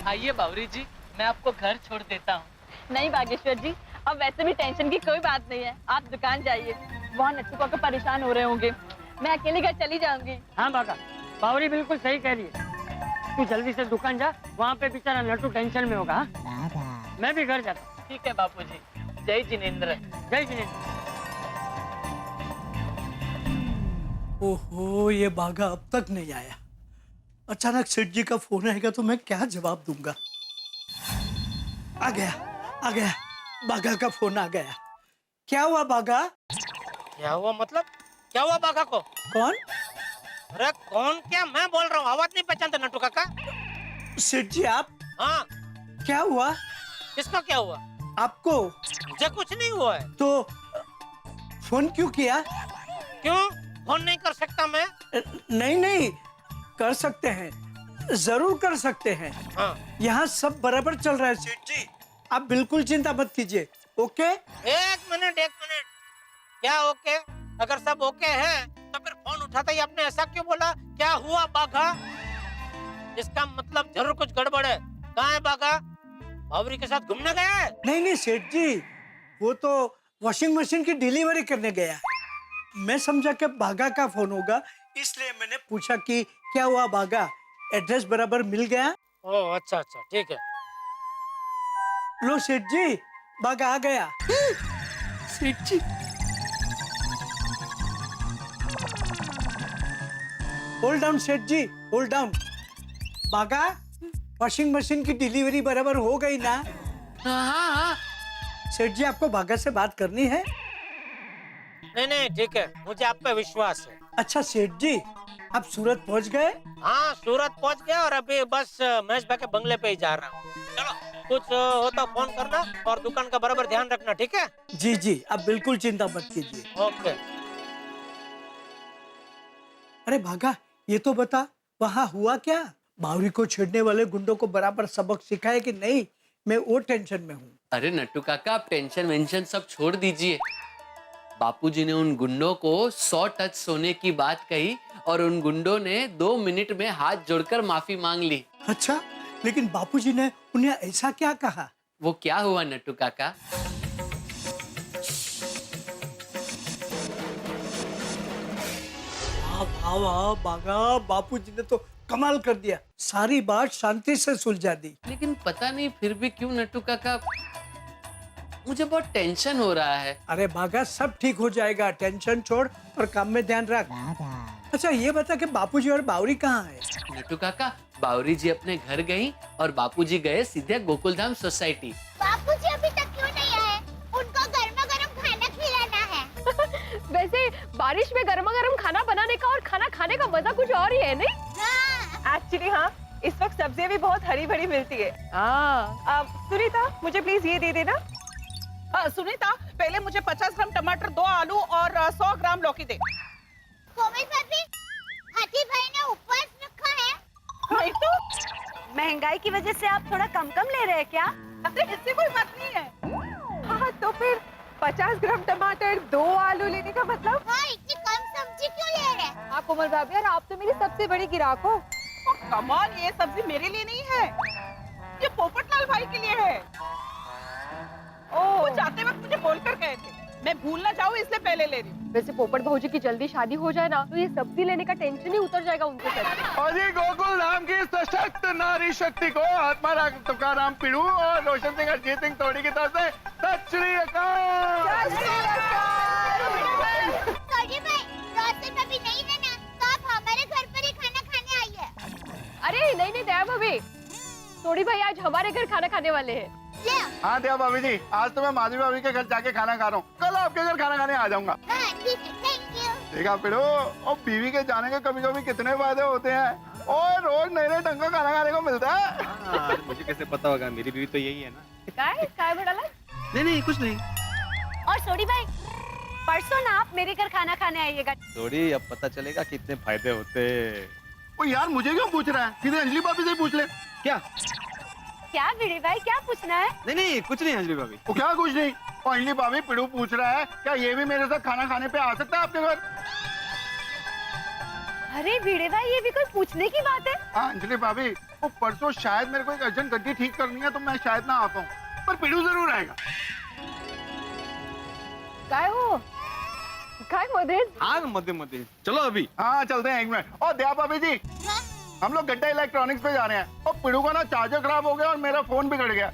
आइए बावरी जी, मैं आपको घर छोड़ देता हूँ। नहीं बागेश्वर जी, अब वैसे भी टेंशन की कोई बात नहीं है। आप दुकान जाइए, वहाँ नट्टू काका परेशान हो रहे होंगे। मैं अकेले घर चली जाऊंगी। हाँ बाका, बावरी बिल्कुल सही कह रही है। तू जल्दी से दुकान जा, वहाँ पे बेचारा नट्टू टेंशन में होगा। मैं भी घर जाता हूँ। ठीक है बापू जी। जय जिनेंद्र। जय जिनेंद्र। ओहो, ये बाघा अब तक नहीं आया। अचानक सेठ जी का फोन आएगा तो मैं क्या जवाब दूंगा। आ गया बाघा का फोन आ गया। क्या हुआ बाघा? क्या हुआ मतलब? क्या हुआ बाघा को? कौन? अरे कौन क्या? मैं बोल रहा हूँ, आवाज नहीं पहचानते नट्टू काका? सेठ जी आप? हाँ। क्या हुआ किसको क्या हुआ? आपको? मुझे कुछ नहीं हुआ है। तो फोन क्यों किया? क्यों फोन नहीं कर सकता मैं? नहीं कर सकते हैं, जरूर कर सकते हैं। हाँ। यहाँ सब बराबर चल रहा है सेठ जी, आप बिल्कुल चिंता मत कीजिए। ओके? एक मिनट। क्या ओके? अगर सब ओके है तो फिर फोन उठाता ही आपने ऐसा क्यों बोला? क्या हुआ बाघा? इसका मतलब जरूर कुछ गड़बड़ है। कहाँ है बाघा? बावरी के साथ घूमने गया है? नहीं सेठ जी, वो तो वॉशिंग मशीन की डिलीवरी करने गया है। मैं समझा कि बाघा का फोन होगा, इसलिए मैंने पूछा कि क्या हुआ बाघा, एड्रेस बराबर मिल गया? ओह अच्छा ठीक है। लो सेठ जी, बाघा आ गया। सेठ जी, होल्ड डाउन सेठ जी, होल्ड डाउन। बाघा, वॉशिंग मशीन की डिलीवरी बराबर हो गई ना? हाँ। सेठ जी, आपको बाघा से बात करनी है? नहीं ठीक है, मुझे आप पे विश्वास है। अच्छा सेठ जी, आप सूरत पहुंच गए? हाँ सूरत पहुंच गया और अभी बस महेश भाई के बंगले पे ही जा रहा हूँ। चलो कुछ हो तो फोन करना और दुकान का बराबर ध्यान रखना, ठीक है? जी, आप बिल्कुल चिंता मत कीजिए। ओके। अरे भागा, ये तो बता वहाँ हुआ क्या? बावरी को छेड़ने वाले गुंडों को बराबर सबक सिखाए कि नहीं? मैं वो टेंशन में हूँ। अरे नट्टू काका, आप टेंशन वेंशन सब छोड़ दीजिए। बापूजी ने उन गुंडों को 100 टच सोने की बात कही और उन गुंडों ने 2 मिनट में हाथ जोड़कर माफी मांग ली। अच्छा, लेकिन बापूजी ने उन्हें ऐसा क्या कहा? वो क्या हुआ नट्टू काका? वाह बागा, बापूजी ने तो कमाल कर दिया, सारी बात शांति से सुलझा दी। लेकिन पता नहीं फिर भी क्यों नट्टू काका, मुझे बहुत टेंशन हो रहा है। अरे बागा, सब ठीक हो जाएगा, टेंशन छोड़ और काम में ध्यान रख। अच्छा ये बता कि बापूजी और बावरी कहाँ है? नट्टू काका, बावरी जी अपने घर गई और बापूजी गए सीधे गोकुलधाम सोसाइटी। बापूजी अभी तक क्यों नहीं आए? उनको गर्मा गर्म खाना खिलाना है। वैसे बारिश में गर्मा गर्म खाना बनाने का और खाना खाने का मजा कुछ और ही है, नहीं? एक्चुअली हाँ, इस वक्त सब्जियां भी बहुत हरी भरी मिलती है। सुनीता, मुझे प्लीज ये दे देना। सुनीता, पहले मुझे 50 ग्राम टमाटर, 2 आलू और 100 ग्राम लौकी दे। कोमल भाभी, हाथी भाई ने उपवास रखा है। नहीं तो महंगाई की वजह से आप थोड़ा कम ले रहे हैं क्या? अरे इससे कोई बात नहीं है। हाँ तो फिर 50 ग्राम टमाटर, 2 आलू लेने का मतलब? हाँ, इतनी कम सब्जी क्यों ले रहे? हाँ कोमल भाभी, यार आप तो मेरी सबसे बड़ी ग्राहक हो। कमाल, ये सब्जी मेरे लिए नहीं है, ये पोपटलाल भाई के लिए है। वो जाते वक्त मुझे बोलकर गए थे, मैं भूल ना जाऊँ इसलिए पहले ले रही हूँ। वैसे पोपट भाजी की जल्दी शादी हो जाए ना तो ये सब्जी लेने का टेंशन ही उतर जाएगा उनके सर। अजी गोकुल धाम की सशक्त नारी शक्ति को आत्मा तुकाराम पिड़ू और रोशन सिंह अरजीत सिंह तोड़ी की तरफ से सत श्री अकाल। सॉरी भाई, रोशन भाभी नहीं है ना, तो आप हमारे घर पर ही खाना खाने आइए। अरे नहीं दया भाभी, थोड़ी भाई आज हमारे घर खाना खाने वाले हैं। हाँ देवा भाभी जी, आज तो मैं माधवी भाभी के घर जाके खाना खा रहा हूँ, कल आपके घर खाना खाने आ जाऊंगा। हाँ ठीक है, थैंक यू। देखा पिड़ो, और बीवी के जाने के कभी कभी कितने फायदे होते हैं और रोज नए ढंग का खाना खाने को मिलता है। मुझे कैसे पता होगा, मेरी बीवी तो यही है ना। काय बड़ाला? नहीं कुछ नहीं। और सोडी भाई, परसों ना आप मेरे घर खाना खाने आइएगा। थोड़ी अब पता चलेगा कितने फायदे होते। ओ यार, मुझे क्यों पूछ रहा है? सीधे अंजलि भाभी से पूछ ले। क्या भिड़े भाई, क्या पूछना है? नहीं कुछ नहीं अंजलि भाभी। वो क्या कुछ नहीं? अंजलि भाभी, पिड़ू पूछ रहा है क्या ये भी मेरे साथ खाना खाने पे आ सकता है आपके घर? अरे भिड़े भाई, ये भी कोई पूछने की बात है? हाँ अंजलि भाभी, वो परसों शायद मेरे को एक अर्जेंट गड्डी ठीक करनी है, तो मैं शायद ना आ पाऊँ, पर पिड़ू जरूर आएगा। काय हो काय मध्येच हाँ मध्य मध्य चलो अभी। हाँ चलते हैं, 1 मिनट। और दया भाभी जी, हम लोग गड्ढा इलेक्ट्रॉनिक्स पे जा रहे हैं और पिड़ू का ना चार्जर खराब हो गया और मेरा फोन बिगड़ गया।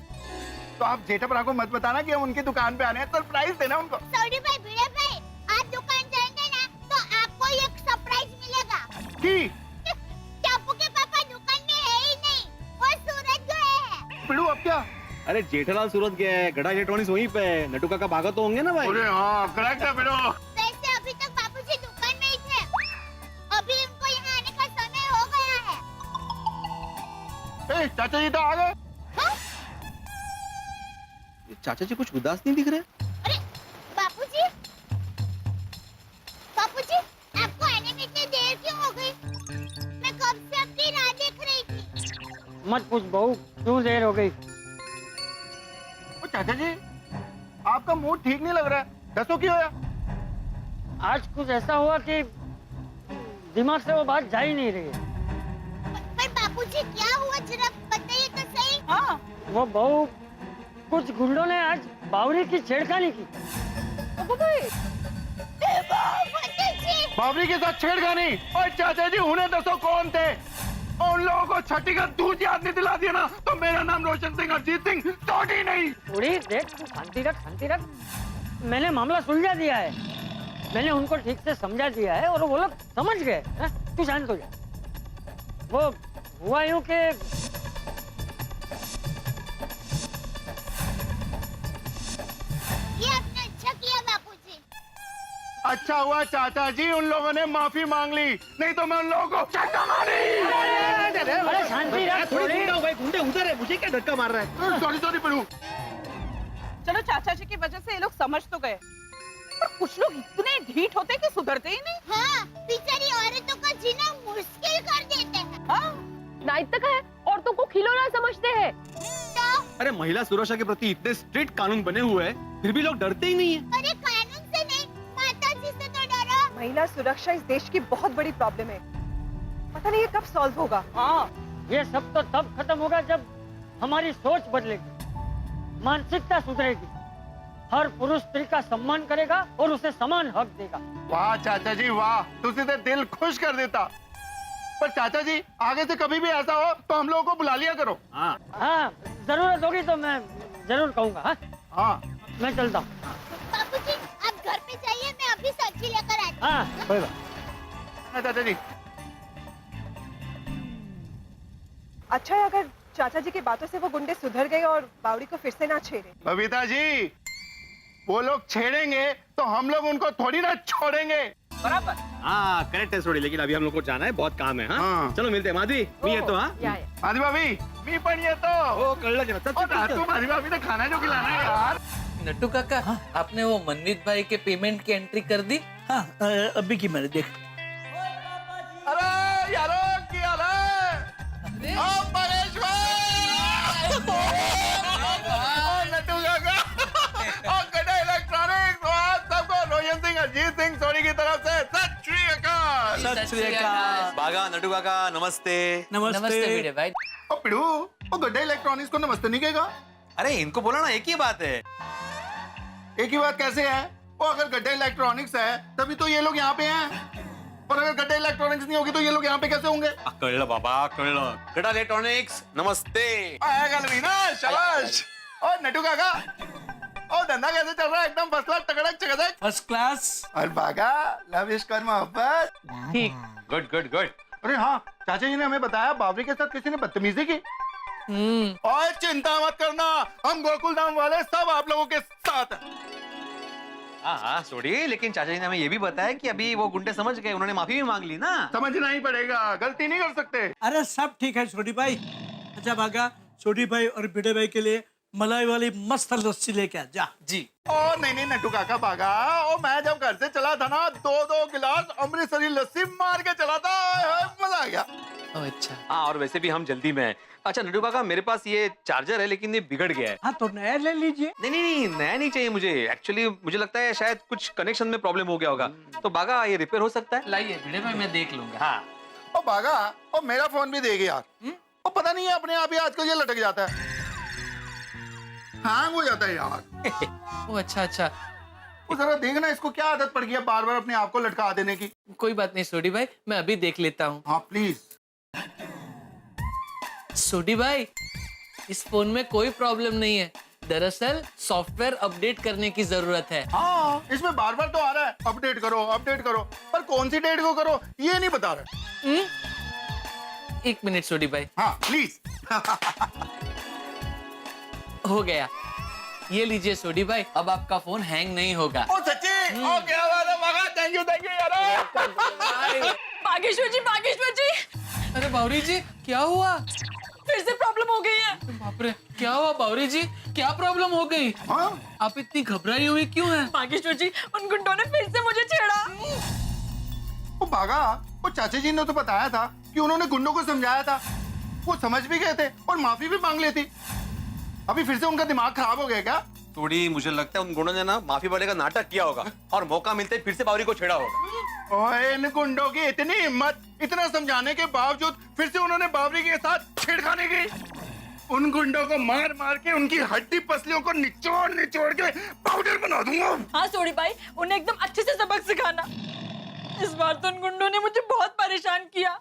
तो आप जेठा को मत बताना कि हम उनकी दुकान पे आ रहे हैं, सरप्राइज देना उनको। सॉरी भाई, भिड़े भाई, आप दुकान जाएंगे ना तो आपको एक सरप्राइज मिलेगा। की टापू के पापा दुकान में है ही नहीं, वो सूरज गए हैं। पिड़ू अब क्या? अरे जेठालाल सूरत गया है, गड़ा इलेक्ट्रॉनिक्स वहीं पे है। नटू काका भागा तो होंगे ना भाई। अरे हाँ करेक्ट है पिड़ू। वैसे अभी तक बाबूजी दुकान में ही थे, अभी उनको यहाँ आने का समय हो गया है। चाचा जी तो आ गए। ये चाचा जी कुछ उदास नहीं दिख रहे। अरे बापूजी, बापूजी आपको आने में इतनी देर क्यों हो गई? मैं कब से आपकी राह देख रही थी। मत पूछ बहू, क्यों देर हो गई? ओ चाचा जी, आपका मूड ठीक नहीं लग रहा है, दसो क्यों होया? आज कुछ ऐसा हुआ कि दिमाग से वो बात जा ही नहीं रही है। पर बापूजी क्या हुआ, जरा बताइए तो सही। हाँ वो बहू, कुछ गुंडों ने आज बावरी की छेड़खानी की। बाबरी के साथ छेड़खानी? और चाचा जी उन्हें दसो कौन थे? उन लोगों को छठी का दूध याद नहीं दिला दिया ना तो मेरा नाम रोशन सिंह अजीत सिंह तोड़ी नहीं। थोड़ी देख, तू शांति रख, शांति रख। मैंने मामला सुलझा दिया है, मैंने उनको ठीक से समझा दिया है और वो लोग समझ गए। तू शांत हो जा। वो हुआ यूं कि ये आपने अच्छा किया बापूजी। अच्छा हुआ चाचा जी उन लोगों ने माफी मांग ली, नहीं तो मैं उन लोगों को चक्का मारी। अरे शांति रख थोड़ी। गुंडे उधर है, मुझे क्या धक्का मार रहा है? Sorry sorry Pidu. चलो चाचा जी की वजह से ये लोग समझ तो गए, पर कुछ लोग इतने ढीठ होते कि सुधरते ही नहीं। हाँ, बेचारी औरतों का जीना मुश्किल कर देते हैं। हाँ नाइट तक है, औरतों को खिलौना समझते हैं। तो अरे महिला सुरक्षा के प्रति इतने स्ट्रिक्ट कानून बने हुए हैं, फिर भी लोग डरते ही नहीं है। अरे कानून से नहीं, माता जी से तो डरो। महिला सुरक्षा इस देश की बहुत बड़ी प्रॉब्लम है, पता नहीं ये कब सॉल्व होगा। हाँ ये सब तो तब खत्म होगा जब हमारी सोच बदलेगी, मानसिकता सुधरेगी। हर पुरुष स्त्री का सम्मान करेगा और उसे समान हक देगा। वाह चाचा जी वाह, तुझे तो दिल खुश कर देता। पर चाचा जी आगे से कभी भी ऐसा हो तो हम लोगों को बुला लिया करो। हाँ हाँ, जरूरत होगी तो मैं जरूर कहूँगा। हाँ, हाँ मैं चलता हूँ। बापूजी आप घर पे जाइए, मैं अभी सब्जी लेकर आती हूँ। हाँ, कोई बात। चाचा जी अच्छा है अगर चाचा जी की बातों से वो गुंडे सुधर गए और बावड़ी को फिर से ना छेड़े। बबीता जी, वो लोग छेड़ेंगे तो हम लोग उनको थोड़ी ना छोड़ेंगे। बराबर। हाँ करेक्ट है थोड़ी, लेकिन अभी हम लोग को जाना है, बहुत काम है। हाँ चलो मिलते हैं माधवी, मी येतो। हाँ माधवी भाभी, मी पण येतो। ओ कळलं जरा, चल, चल, चल, चल। तू माधवी भाभी ने खाना जो खिलाना है यार। नट्टू काका, आपने वो मनमीत भाई के पेमेंट की एंट्री कर दी? हाँ अभी की मैंने देख। अरे यारो क्या रे? ओ परेश भाई, ओ नट्टू काका, ओ गड्ढा इलेक्ट्रॉनिक्स, और सबको रोशन सिंह अजीत सिंह सोनी की तरफ से सत श्री अकाल। सत श्री अकाल। बागा नटू काका नमस्ते। नमस्ते भिड़े भाई। ओ पिड़ू, ओ गड्ढा इलेक्ट्रॉनिक्स को नमस्ते नहीं कहेगा? अरे इनको बोला ना, एक ही बात है। एक ही बात कैसे है? वो अगर गड्ढा इलेक्ट्रॉनिक्स है तभी तो ये लोग यहाँ पे हैं, और अगर गड्ढा इलेक्ट्रॉनिक्स नहीं होगी तो ये लोग यहाँ पे कैसे होंगे? कळलं बाबा कळलं। गड़ा इलेक्ट्रॉनिक्स नमस्ते। आया गल भी ना, शाबाश। और नटू काका, और धंधा कैसे चल रहा है? एकदम फर्स्ट क्लास, तगड़क चकदक। First class. और बागा, लव इश्क और मोहब्बत। ठीक। Good good good. अरे हाँ, चाचा जी ने हमें बताया बावरी के साथ किसी ने बदतमीजी की। और चिंता मत करना, हम गोकुल धाम वाले सब आप लोगों के साथ हैं। हाँ छोड़िए, लेकिन चाचा जी ने हमें ये भी बताया कि अभी वो गुंडे समझ गए, उन्होंने माफी भी मांग ली ना। समझना ही पड़ेगा, गलती नहीं कर सकते। अरे सब ठीक है छोटी भाई। अच्छा भागा, छोटी भाई और बिड़े भाई के लिए मलाई वाली मस्त लस्सी लेके आ जा। जी। ओ नहीं नट्टू काका भागा, ओ मैं जब घर से चला था ना, 2-2 गिलास अमृतसरी लस्सी मार के चला था, मजा आ गया। अच्छा। हाँ और वैसे भी हम जल्दी में हैं। अच्छा नटू काका, मेरे पास ये चार्जर है लेकिन ये बिगड़ गया है। हाँ तो नया ले लीजिए। नहीं नहीं नहीं, नया नहीं चाहिए मुझे। एक्चुअली मुझे लगता है शायद कुछ कनेक्शन में प्रॉब्लम हो गया होगा, तो बागा ये रिपेयर हो सकता है? लाइए भिड़े भाई, मैं देख लूंगा। हाँ ओ बागा, ओ मेरा फोन भी देगी यार। और पता नहीं है अपने आप ही आजकल ये लटक जाता है, हैंग हो जाता है यार। ओ अच्छा अच्छा, वो जरा देखना इसको क्या आदत पड़ गई है बार बार अपने आप को लटका देने की। कोई बात नहीं सोडी भाई, मैं अभी देख लेता हूँ। हाँ प्लीज। सोडी भाई, इस फोन में कोई प्रॉब्लम नहीं है, दरअसल सॉफ्टवेयर अपडेट करने की जरूरत है। हाँ इसमें बार बार तो आ रहा है अपडेट करो, पर कौन सी डेट को करो ये नहीं बता रहा। एक मिनट सोडी भाई। हाँ प्लीज। हो गया, ये लीजिए सोडी भाई, अब आपका फोन हैंग नहीं होगा। ओ सच्ची? ओ क्या बात है मगा, थैंक यू यार। बागेश्वर जी, अरे बावरी जी, क्या हुआ? फिर से प्रॉब्लम हो गई है। बाप रे, क्या हुआ बावरी जी, क्या प्रॉब्लम हो गई? हाँ? आप इतनी घबराई हुई क्यों हैं? बागेश्वर जी, उन गुंडों ने फिर से मुझे छेड़ा। वो भागा, वो चाचा जी ने तो बताया था कि उन्होंने गुंडों को समझाया था, वो समझ भी गए थे और माफी भी मांग लेती। अभी फिर से उनका दिमाग खराब हो गया क्या? थोड़ी मुझे लगता है उन गुंडों ने ना माफी वाले का नाटक किया होगा और मौका मिलते ही फिर से बावरी को छेड़ा होगा। ओए इन गुंडों की इतनी हिम्मत, इतना समझाने के बावजूद फिर से उन्होंने बावरी के साथ छेड़खानी की। उन गुंडों को मार मार के उनकी हड्डी पसलियों को निचोड़ के पाउडर बना दूंगा। हाँ सोडी भाई, उन्हें एकदम अच्छे से सबक सिखाना। इस बार तो उन गुंडों ने मुझे बहुत परेशान किया,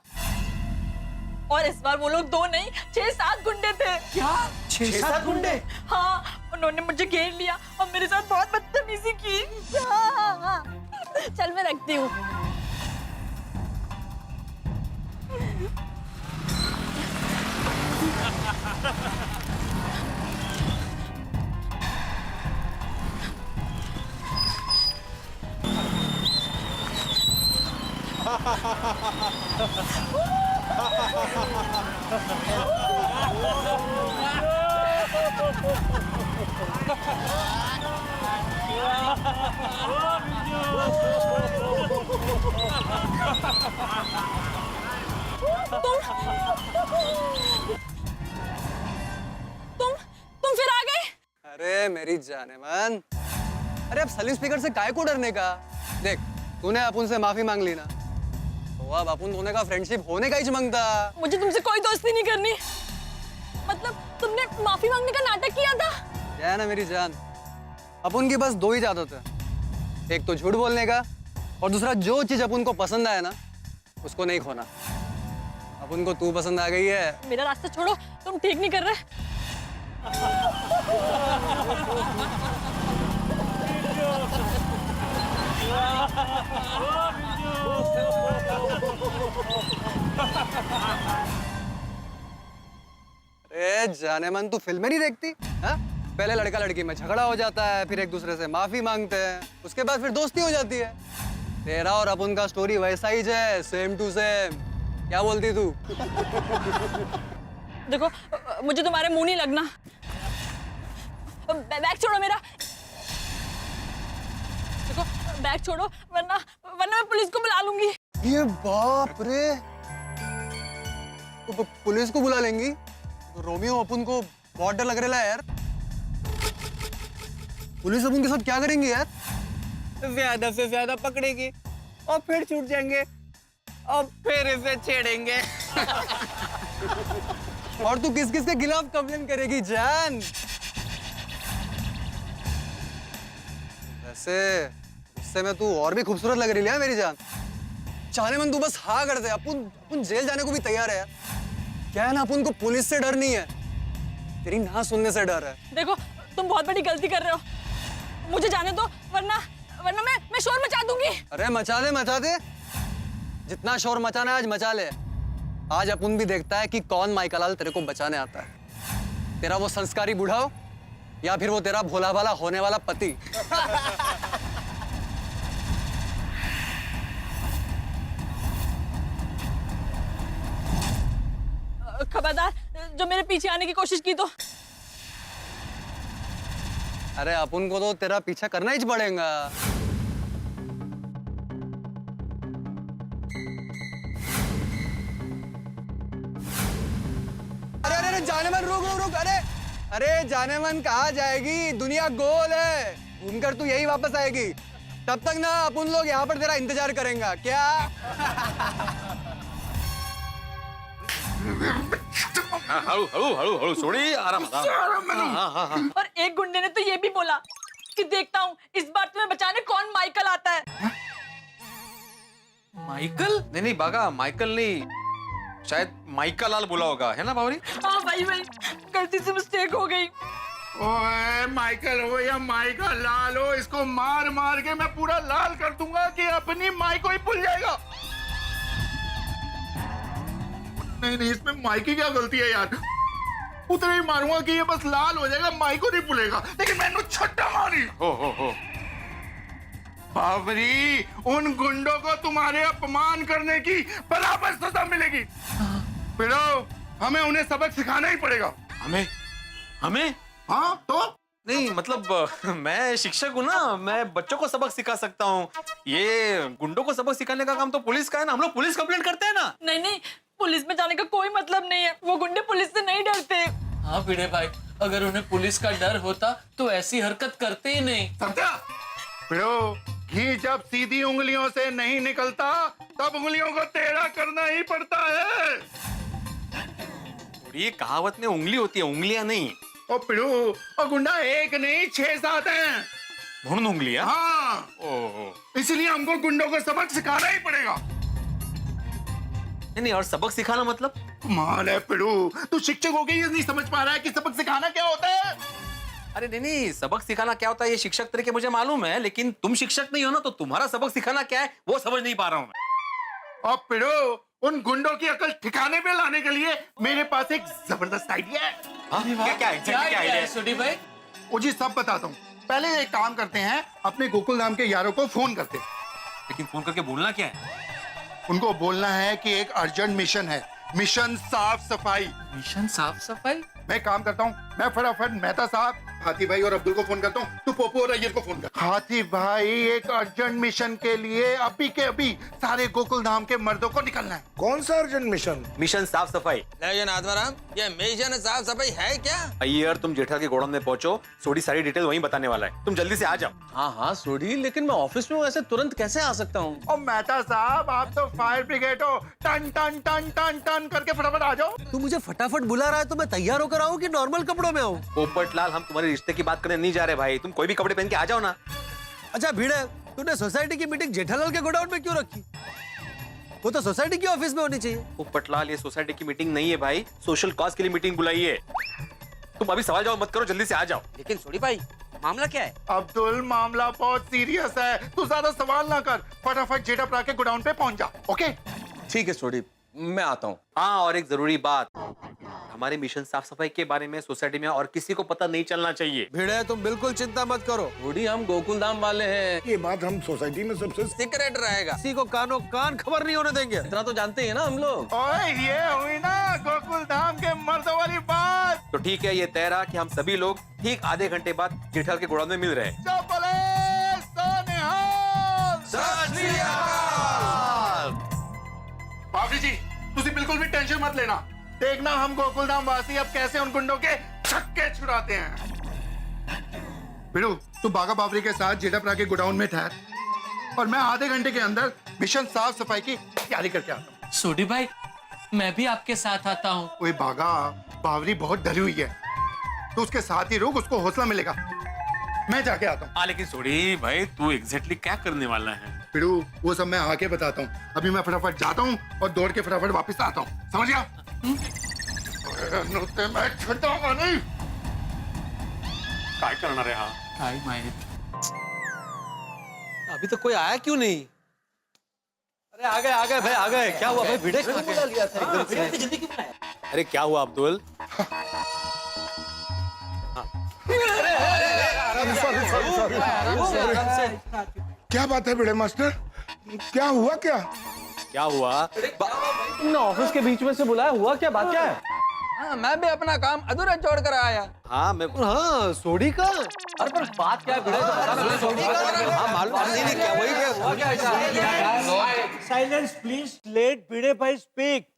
और इस बार वो लोग 2 नहीं 6-7 गुंडे थे। क्या 6-7 गुंडे? हाँ, उन्होंने मुझे घेर लिया और मेरे साथ बहुत बदतमीजी की। हाँ। चल मैं रखती हूँ। तुम फिर आ गए? अरे मेरी जानेमान, अरे अब सलीम स्पीकर से काय को डरने का? देख तूने अपुन से माफी मांग ली ना, तो अब अपुन दोनों का फ्रेंडशिप होने का ही मांगता। मुझे तुमसे कोई दोस्ती नहीं करनी। मतलब तुमने माफी मांगने का नाटक किया था? क्या ना मेरी जान, अपुन की बस 2 ही आदत है, एक तो झूठ बोलने का और दूसरा जो चीज अपुन को पसंद आए ना उसको नहीं खोना। अपुन को तू पसंद आ गई है। मेरा रास्ता छोड़ो, तुम ठीक नहीं कर रहे। अरे जाने मन, तू फिल्में नहीं देखती? हाँ? पहले लड़का लड़की में झगड़ा हो जाता है, फिर एक दूसरे से माफी मांगते हैं, उसके बाद फिर दोस्ती हो जाती है। तेरा और अपुन का स्टोरी वैसा ही है, सेम टू सेम। क्या बोलती तू? देखो, मुझे तुम्हारे मुंह नहीं लगना। बैग छोड़ो मेरा। देखो, बैग छोड़ो, वरना मैं पुलिस को बुला लूंगी। ये बाप रे, तो पुलिस को बुला लेंगी? तो रोमियो अपुन को बहुत डर लग रहा है यार। पुलिस अपुन के साथ क्या करेंगे यार? ज्यादा से ज्यादा पकड़ेगी और फिर छूट जाएंगे और फिर इसे छेड़ेंगे। और तू किस किस के खिलाफ कंप्लेन करेगी जान? वैसे उससे में तू और भी खूबसूरत लग रही है मेरी जान। चाहे मन तू बस हाँ कर दे, अपुन जेल जाने को भी तैयार है यार। क्या है ना, अपुन को पुलिस से डर नहीं है, तेरी ना सुनने से डर है। देखो, तुम बहुत बड़ी गलती कर रहे हो, मुझे जाने दो, वरना मैं शोर मचा दूंगी। अरे मचा दे, जितना शोर मचाना है आज मचा ले। आज अपुन भी देखता है कि कौन माइकलाल तेरे को बचाने आता है, तेरा वो संस्कारी बूढ़ा हो या फिर वो तेरा भोला भाला होने वाला पति। खबरदार, जो मेरे पीछे आने की कोशिश की तो। अरे अपुन को तो तेरा पीछा करना ही पड़ेगा। अरे जाने मन, रुक। अरे जाने मन कहाँ जाएगी? दुनिया गोल है, घूमकर तू यही वापस आएगी। तब तक ना अपन लोग यहाँ पर तेरा इंतजार करेंगे। क्या? हळू हळू हळू हळू सोडी आराम आराम और एक गुंडे ने तो ये भी बोला कि देखता हूँ इस बार तुम्हें बचाने कौन माइकल आता है। माइकल? नहीं नहीं बागा माइकल नहीं, शायद माइका लाल बोला होगा, है ना बावरी? हाँ भाई गलती से मिस्टेक हो गई। ओए माइकल हो या माइका लाल हो, इसको मार मार के मैं पूरा लाल कर दूंगा कि अपनी माई को ही भूल जाएगा। नहीं नहीं, इसमें माई की क्या गलती है यार, उतना ही मारूंगा कि ये बस लाल हो जाएगा, माई को नहीं भूलेगा, लेकिन मैंने छट्टा मारी। हो बाबरी, उन गुंडों को तुम्हारे अपमान करने की बराबर सजा मिलेगी। फिरो, हमें उन्हें सबक सिखाना ही पड़ेगा। हमें हमें हाँ तो नहीं मतलब मैं शिक्षक हूँ ना, मैं बच्चों को सबक सिखा सकता हूँ, ये गुंडों को सबक सिखाने का काम तो पुलिस का है ना, हम लोग पुलिस कंप्लेंट करते हैं ना। नहीं पुलिस में जाने का कोई मतलब नहीं है, वो गुंडे पुलिस से नहीं डरते। हाँ भिड़े भाई, अगर उन्हें पुलिस का डर होता तो ऐसी हरकत करते ही नहीं। समझा? फिरो, घी जब सीधी उंगलियों से नहीं निकलता तब उंगलियों को टेढ़ा करना ही पड़ता है। और ये कहावत में उंगली होती है, उंगलियां नहीं। और पिड़ू, और गुंडा एक नहीं 6-7 हैं। भून उंगलियां? हाँ, ओहो। इसलिए हमको गुंडों को सबक सिखाना ही पड़ेगा। नहीं और सबक सिखाना मतलब? कमाल है पिड़ू, तू शिक्षक हो गई, ये नहीं समझ पा रहा है कि सबक सिखाना क्या होता है। अरे नहीं, सबक सिखाना क्या होता है ये शिक्षक तरीके मुझे मालूम है, लेकिन तुम शिक्षक नहीं हो ना, तो तुम्हारा सबक सिखाना क्या है वो समझ नहीं पा रहा हूँ मैं। और पिड़ू, उन गुंडों की अकल ठिकाने पे लाने के लिए मेरे पास एक जबरदस्त आइडिया है। क्या क्या है सुडी भाई? वो जी सब बताता हूँ। पहले एक काम करते हैं, अपने गोकुल धाम के यारों को फोन करते हैं। लेकिन फोन करके बोलना क्या है? उनको बोलना है कि एक अर्जेंट मिशन है, मिशन साफ सफाई। मिशन साफ सफाई? मैं काम करता हूँ, मैं फटाफट मेहता साहब, हाथी भाई और अब्दुल को फोन करता हूँ, तू पोपो और अय्यर को फोन कर। हाथी भाई, एक अर्जेंट मिशन के लिए अभी के अभी सारे गोकुल धाम के मर्दों को निकलना है। कौन सा अर्जेंट मिशन? मिशन साफ सफाई। लेकिन आत्माराम, ये मिशन साफ सफाई है क्या? अय्यर, तुम जेठा के गोडाउन में पहुंचो, सोडी सारी डिटेल वहीं बताने वाला है, तुम जल्दी से आ जाओ। हाँ सोडी, लेकिन मैं ऑफिस में ऐसे तुरंत कैसे आ सकता हूँ? और मेहता साहब, आप तो फायर ब्रिगेड हो, टन टन टन टन टन करके फटाफट आ जाओ। तू मुझे फटाफट बुला रहा है तो मैं तैयार होकर आऊँ कि नॉर्मल कपड़ों में आऊँ? पोपटलाल, हम तुम्हारे रिश्ते की बात करने नहीं जा रहे भाई, तुम कोई भी कपड़े पहन के आ जाओ ना। अच्छा भिड़े, तूने सोसाइटी की मीटिंग जेठालाल के गोडाउन में क्यों रखी? वो तो सोसाइटी की ऑफिस में होनी चाहिए। पोपटलाल, ये सोसाइटी की मीटिंग नहीं है भाई, सोशल कॉज के लिए मीटिंग बुलाई है। तुम अभी सवाल जवाब मत करो, जल्दी से आ जाओ। लेकिन सोडी भाई, मामला क्या है? अब्दुल, मामला बहुत सीरियस है, तू ज्यादा सवाल ना कर, फटाफट जेठा के गोडाउन पे पहुंच जा। ओके? ठीक है सोडी, मैं आता हूँ। हाँ, और एक जरूरी बात, हमारे मिशन साफ सफाई के बारे में सोसाइटी में और किसी को पता नहीं चलना चाहिए। भिड़े, तुम बिल्कुल चिंता मत करो, थोड़ी हम गोकुल धाम वाले हैं, ये बात हम सोसाइटी में सबसे सीक्रेट रहेगा, किसी को कानो कान खबर नहीं होने देंगे, इतना तो जानते हैं ना हम लोग। ओए, ये हुई ना गोकुल धाम के मर्दों वाली बात। तो ठीक है, ये तय रहा कि हम सभी लोग ठीक आधे घंटे बाद जेठालाल के गोडाउन में मिल रहे हैं। बाबरी जी, तुसी बिल्कुल भी टेंशन मत लेना, देखना हम गोकुल धाम वासी अब कैसे उन गुंडों के छक्के छुड़ाते हैं। बिड़ू, तू बागा बाबरी के साथ जेठापरा के गोडाउन में ठहर, और मैं आधे घंटे के अंदर मिशन साफ सफाई की तैयारी करके आता हूँ। सोडी भाई, मैं भी आपके साथ आता हूँ। ओए बागा, बावरी बहुत डरी हुई है, तो उसके साथ ही रुक, उसको हौसला मिलेगा। मैं जाके आता हूँ। लेकिन सोडी भाई, तू एग्जैक्टली क्या करने वाला है? बिड़ू, वो सब मैं आके बताता हूँ, अभी मैं फटाफट जाता हूँ और दौड़ के फटाफट वापस आता हूँ, समझ गया? मैं छूटूंगा नहीं। काय करणार आहे हा? काय माहित। अभी तक कोई आया क्यों नहीं? अरे आ गए भाई, आ गए। क्या हुआ भाई, भिड़े क्यों बुला लिया था एकदम से? अरे क्या हुआ अब्दुल? क्या बात है बड़े मास्टर, क्या हुआ? क्या हुआ? तुमने ऑफिस के बीच में से बुलाया, हुआ क्या, बात क्या है? हाँ, मैं भी अपना काम अधूरा छोड़ कर आया। हाँ, सोडी का। अरे पर बात क्या है भिड़े? सोडी का। हाँ, मालूम नहीं क्या वही क्या हुआ, क्या? साइलेंस प्लीज, लेट भिड़े भाई स्पीक।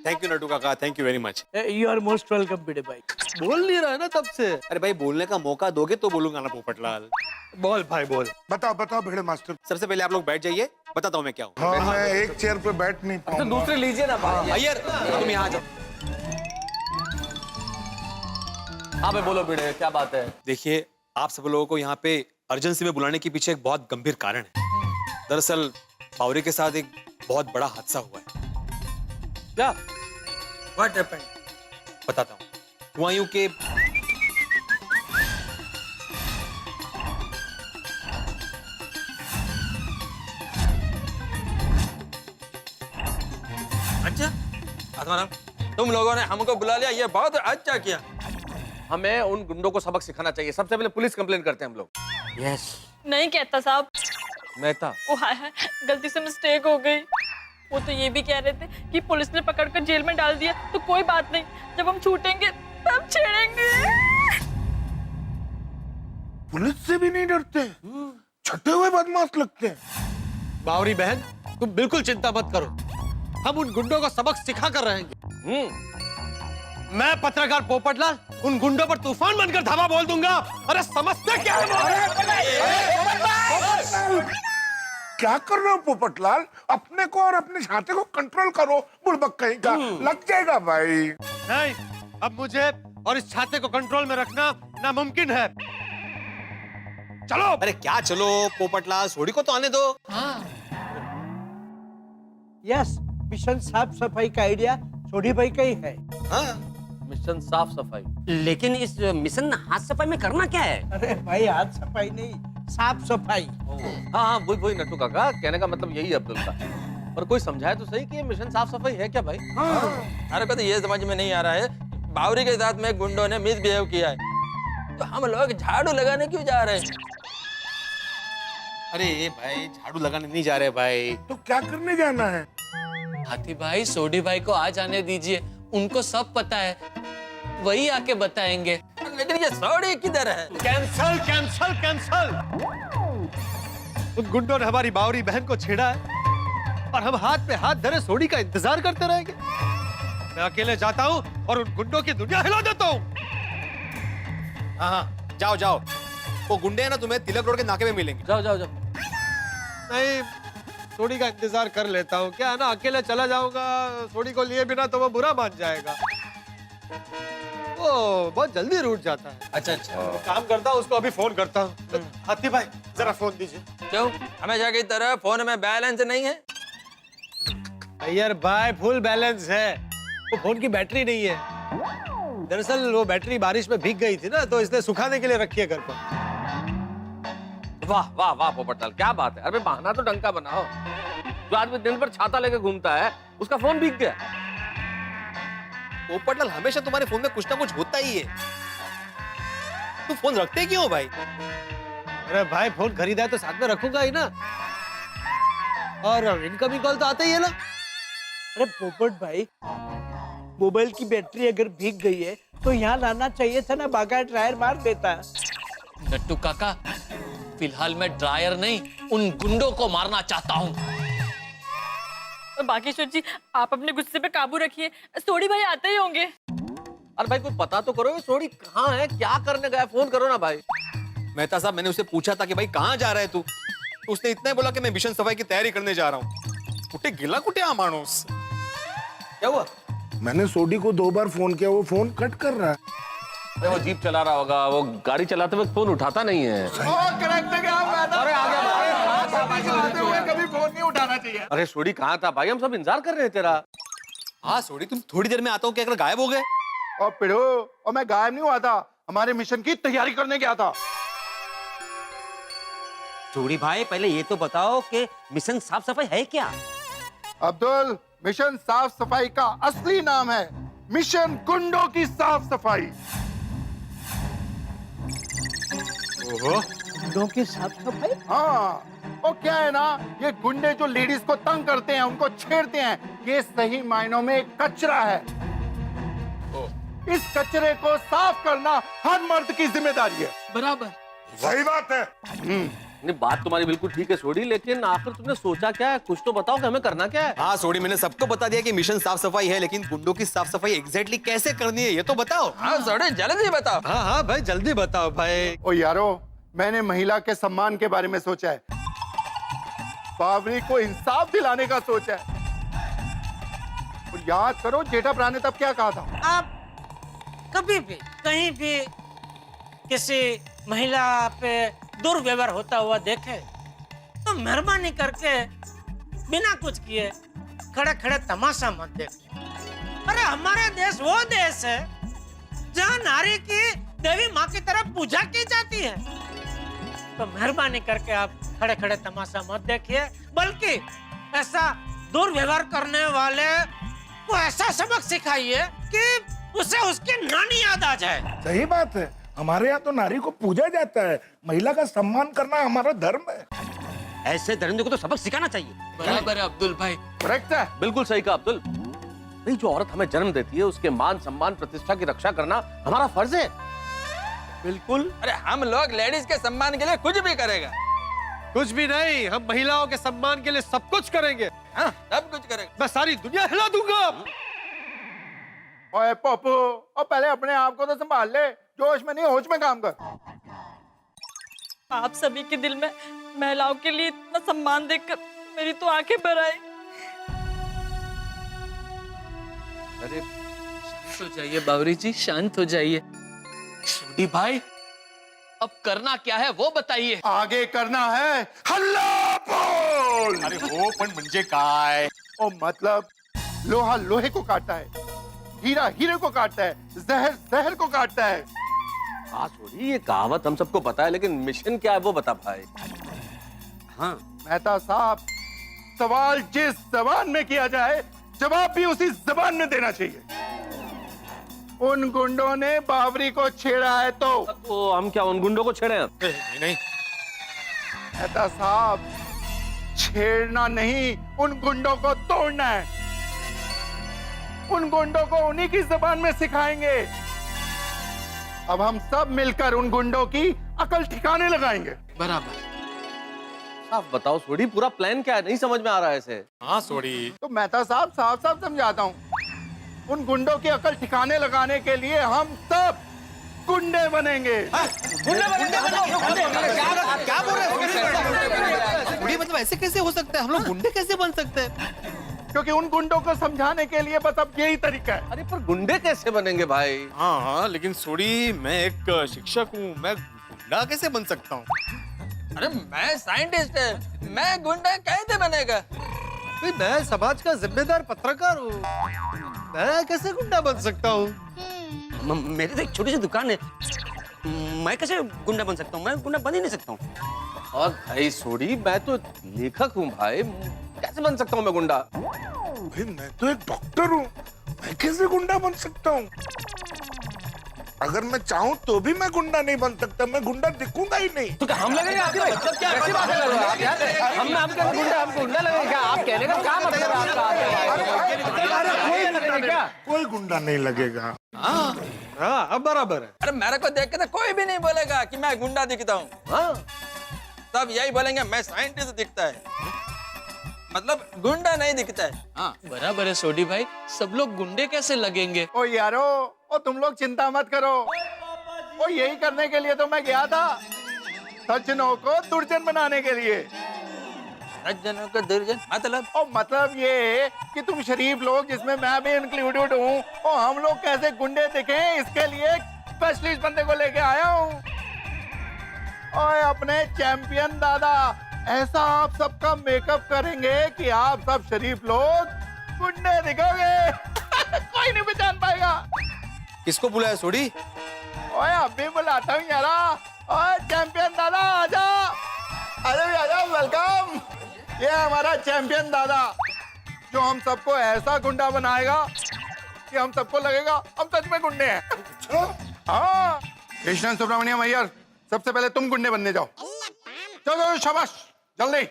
थैंक यू नटू काका, thank you very much. You are most welcome Bhide भाई। बोल नहीं रहा है ना तब से। अरे भाई, बोलने का मौका दोगे तो बोलूंगा ना पोपटलाल। बोल भाई बोल। बताओ भिड़े मास्टर। सबसे पहले आप लोग बैठ जाइए, बताता हूँ मैं क्या हूँ। हाँ, मैं एक चेयर पे बैठ नहीं पाऊंगा। दूसरे लीजिए ना। अय्यर, तुम यहाँ जाओ। हाँ भाई बोलो भिड़े, क्या बात है? देखिए, आप सब लोगों को यहाँ पे अर्जेंसी में बुलाने के पीछे एक बहुत गंभीर कारण है। दरअसल बावरी के साथ एक बहुत बड़ा हादसा हुआ है। क्या? What happened? बताता हूँ। हुआ यूं कि अच्छा आत्माराम, तुम लोगों ने हमको बुला लिया, ये बहुत अच्छा किया। हमें उन गुंडों को सबक सिखाना चाहिए। सबसे पहले पुलिस कंप्लेन करते हैं हम लोग। यस। नहीं कहता साहब, मेहता, ओ हाय हाय, गलती से मिस्टेक हो गई। वो तो ये भी कह रहे थे कि पुलिस ने पकड़कर जेल में डाल दिया तो कोई बात नहीं, जब हम छूटेंगे तब छेड़ेंगे। पुलिस से भी नहीं डरते, छठे हुए बदमाश लगते हैं। बावरी बहन, तुम बिल्कुल चिंता मत करो, हम उन गुंडों को सबक सिखा कर रहेंगे। मैं पत्रकार पोपटलाल उन गुंडों पर तूफान बनकर धावा बोल दूंगा। अरे समझते क्या है? क्या कर रहे हो पोपटलाल? अपने को और अपने छाते को कंट्रोल करो, बुड़बक कहीं का लग जाएगा भाई। नहीं, अब मुझे और इस छाते को कंट्रोल में रखना नामुमकिन है। चलो। अरे क्या चलो पोपटलाल, सोडी को तो आने दो। यस, मिशन साफ सफाई का आइडिया सोडी भाई का ही है। हाँ। मिशन साफ सफाई। लेकिन इस मिशन हाथ सफाई में करना क्या है? अरे भाई, हाथ सफाई नहीं, साफ सफाई। हाँ वही नट्टू काका, कहने का मतलब यही है अब्दुल का। पर कोई समझाए तो सही कि ये मिशन साफ सफाई है क्या भाई? अरे तो ये समझ में नहीं आ रहा है, बावरी के साथ में गुंडों ने मिसबिहेव किया है, तो हम लोग झाड़ू लगाने क्यों जा रहे हैं? अरे भाई, झाड़ू लगाने नहीं जा रहे भाई। तो क्या करने जाना है? हाथी भाई, सोडी भाई को आ जाने दीजिए, उनको सब पता है, वही आके बताएंगे। लेकिन ये सोडी किधर है? Cancel cancel cancel. उन गुंडों ने हमारी बावरी बहन को छेड़ा है और हम हाथ पे हाथ धरे सोडी का इंतजार करते रहेंगे। मैं अकेले जाता हूँ और उन गुंडों की दुनिया हिला देता हूँ। हाँ, जाओ जाओ। वो गुंडे हैं ना, तुम्हें तिलक रोड के नाके पे मिलेंगे। जाओ जाओ जाओ। नहीं, सोडी का इंतजार कर लेता हूँ। क्या है ना, अकेले चला जाऊंगा सोडी को लिए बिना तो वो बुरा मान जाएगा। वो बहुत जल्दी रूठ जाता है। अच्छा अच्छा। काम करता हूँ, उसको अभी फोन करता हूँ। हाथी भाई, जरा फोन दीजिए। क्यों, हमेशा की तरह फोन में बैलेंस नहीं है? अय्यर भाई, फुल बैलेंस है। वो फोन की बैटरी नहीं है। दरअसल वो बैटरी बारिश में भीग गई थी ना, तो इसलिए सुखाने के लिए रखी है घर पर। वाह वाह वाह पोपटलाल, क्या बात है। अरे बहाना तो ढंग का बनाओ। जो आदमी दिन भर छाता लेके घूमता है, उसका फोन भीग गया। पोपटलाल, हमेशा तुम्हारे फोन में कुछ ना कुछ होता ही है। तुम फोन रखते क्यों हो भाई? अरे भाई, फोन खरीदा है तो साथ में रखूंगा ही ना। और इनकमिंग कॉल तो आता ही है ना। अरे पोपट भाई, मोबाइल की बैटरी अगर भीग गई है तो यहाँ लाना चाहिए था ना, बागा ड्रायर मार देता। नट्टू काका, फिलहाल मैं ड्रायर नहीं, उन गुंडों को मारना चाहता हूँ। और बागेश्वर जी, आप अपने गुस्से पे काबू रखिए, सोडी भाई आते ही होंगे। अरे भाई, कुछ पता तो करो, सोडी कहाँ है, क्या करने गया? फोन करो ना भाई। मेहता साहब, मैंने उसे पूछा था कि भाई कहाँ जा रहा है तू, तो उसने इतना ही बोला कि मैं मिशन सफाई की तैयारी करने जा रहा हूँ। कुटे गिला कुटे मानूस। क्या हुआ? मैंने सोडी को 2 बार फोन किया, वो फोन कट कर रहा है। अरे वो जीप चला रहा होगा, वो गाड़ी चलाते वक्त फोन उठाता नहीं है। कभी फोन नहीं उठाना चाहिए। अरे सोडी कहाँ था भाई, हम सब इंतजार कर रहे हैं तेरा। हाँ सोडी, तुम थोड़ी देर में आता हूँ, क्या अगर गायब हो गए? और पिढ़ो, और मैं गायब नहीं हुआ था, हमारे मिशन की तैयारी करने गया था। चूड़ी भाई, पहले ये तो बताओ कि मिशन साफ सफाई है क्या? अब्दुल, मिशन साफ सफाई का असली नाम है मिशन गुंडों की साफ सफाई। ओहो, गुंडों की साफ सफाई? हाँ, और क्या है ना, ये गुंडे जो लेडीज को तंग करते हैं, उनको छेड़ते हैं, ये सही मायनों में एक कचरा है। इस कचरे को साफ करना हर मर्द की जिम्मेदारी है। बराबर, सही बात है। नहीं, बात तुम्हारी बिल्कुल ठीक है सोडी, लेकिन आखिर तुमने सोचा क्या है? कुछ तो बताओ कि हमें करना क्या है। हाँ सोडी, मैंने सबको बता दिया कि मिशन साफ सफाई है, लेकिन गुंडों की साफ सफाई एग्जैक्टली कैसे करनी है ये तो बताओ। हाँ सोडी, जल्दी बताओ। हाँ हाँ भाई, जल्दी बताओ भाई। ओ यारो, मैंने महिला के सम्मान के बारे में सोचा है, बावरी को इंसाफ दिलाने का सोचा है। और याद करो जेठा ब्रा ने तब क्या कहा था? आप कभी भी कहीं भी किसी महिला पे दुर्व्यवहार होता हुआ देखे तो मेहरबानी करके बिना कुछ किए खड़े खड़े तमाशा मत देखो। अरे हमारा देश वो देश है जहाँ नारी की देवी माँ की तरफ पूजा की जाती है। तो मेहरबानी करके आप खड़े खड़े तमाशा मत देखिए, बल्कि ऐसा दुर्व्यवहार करने वाले को ऐसा सबक सिखाइए कि उसे उसकी नानी याद आ जाए। सही बात है, हमारे यहाँ तो नारी को पूजा जाता है, महिला का सम्मान करना हमारा धर्म है। ऐसे दरिंदे को तो सबक सिखाना चाहिए। बराबर है अब्दुल भाई। करेक्ट है, बिल्कुल सही कहा अब्दुल। नहीं, जो औरत हमें जन्म देती है उसके मान सम्मान प्रतिष्ठा की रक्षा करना हमारा फर्ज है। बिल्कुल। अरे हम लोग लेडीज के सम्मान के लिए कुछ भी करेगा। कुछ भी नहीं, हम महिलाओं के सम्मान के लिए सब कुछ करेंगे। हाँ, सब कुछ करेंगे। मैं सारी दुनिया हिला दूंगा। ओए पप्पू, और पहले अपने आप को तो संभाल ले, जोश में नहीं होश में काम कर। आप सभी के दिल में महिलाओं के लिए इतना सम्मान देखकर मेरी तो आंखें भर आई। अरे शांत हो जाइए बावरी जी, शांत हो जाइए। सोडी भाई, अब करना क्या है वो बताइए। आगे करना है हल्ला बोल। अरे हो पण म्हणजे काय? ओ मतलब लोहा लोहे को काटता है, हीरा हीरे को काटता है, जहर जहर को काटता है। हाँ सोडी, ये कहावत हम सबको पता है, लेकिन मिशन क्या है वो बता भाई। हाँ मेहता साहब, सवाल जिस जबान में किया जाए जवाब भी उसी जबान में देना चाहिए। उन गुंडों ने बावरी को छेड़ा है तो हम क्या उन गुंडों को छेड़े हैं? नहीं मेहता साहब, छेड़ना नहीं, उन गुंडों को तोड़ना है। उन गुंडों को उन्हीं की जबान में सिखाएंगे। अब हम सब मिलकर उन गुंडों की अकल ठिकाने लगाएंगे। बराबर। साफ बताओ सोडी, पूरा प्लान क्या है? नहीं समझ में आ रहा है इसे। हाँ सोडी। तो मेहता साहब साफ साफ समझाता हूँ। उन गुंडों की अकल ठिकाने लगाने के लिए हम सब गुंडे बनेंगे। गुंडे बनेंगे? क्या बोल रहे हो? गुंडे मतलब ऐसे कैसे हो सकता है? हम लोग गुंडे कैसे बन सकते हैं? क्योंकि उन गुंडों को समझाने के लिए बस अब यही तरीका है। अरे पर गुंडे कैसे बनेंगे भाई? हाँ हाँ, लेकिन सोडी, मैं एक शिक्षक हूँ, मैं गुंडा कैसे बन सकता हूँ? अरे मैं साइंटिस्ट है, मैं गुंडा कैसे बनेगा? मैं समाज का जिम्मेदार पत्रकार हूँ, मैं कैसे गुंडा बन सकता हूँ? मेरी तो एक छोटी सी दुकान है, मैं कैसे गुंडा बन सकता हूँ? मैं गुंडा बन ही नहीं सकता हूँ। और भाई सोडी, मैं तो लेखक हूँ भाई, कैसे बन सकता हूँ मैं गुंडा? भाई मैं तो एक डॉक्टर हूँ, मैं कैसे गुंडा बन सकता हूँ? अगर मैं चाहूँ तो भी मैं गुंडा नहीं बन सकता, मैं गुंडा दिखूंगा ही नहीं। तो क्या हम लगेंगे आपके भाई? मतलब क्या कैसी बातें कर रहे हो आप यार? हम गुंडा लगेंगे क्या? आप कहने का क्या मतलब है आपका? कोई गुंडा नहीं लगेगा। हाँ, अब बराबर है। अरे मेरे को देख के तो कोई भी नहीं बोलेगा कि मैं गुंडा दिखता हूँ। हाँ, सब यही बोलेंगे मैं साइंटिस्ट दिखता है, मतलब गुंडा नहीं दिखता है। हाँ बराबर है सोडी भाई, सब लोग गुंडे कैसे लगेंगे? ओ यारो, ओ तुम लोग चिंता मत करो। ओ यही करने के लिए तो मैं गया था, सज्जनों को दुर्जन बनाने के लिए। सज्जनों को दुर्जन मतलब? ओ मतलब ये कि तुम शरीफ लोग, जिसमें मैं भी इंक्लूडेड हूँ, और हम लोग कैसे गुंडे दिखे, इसके लिए स्पेशलिस्ट बंदे को लेके आया हूँ। ओए अपने चैंपियन दादा, ऐसा आप सबका मेकअप करेंगे कि आप सब शरीफ लोग गुंडे दिखोगे। कोई नहीं पहचान पाएगा। किसको बुलाया सोडी? ओए अभी बुलाता हूँ यारा। ओए चैंपियन दादा आजा, अरे आजा, वेलकम। ये हमारा चैंपियन दादा, जो हम सबको ऐसा गुंडा बनाएगा कि हम सबको लगेगा हम सच में गुंडे हैं। हाँ, कृष्णन सुब्रमण्यम अय्यर, सबसे पहले तुम गुंडे बनने जाओ। चलो शाबाश, जल्दी।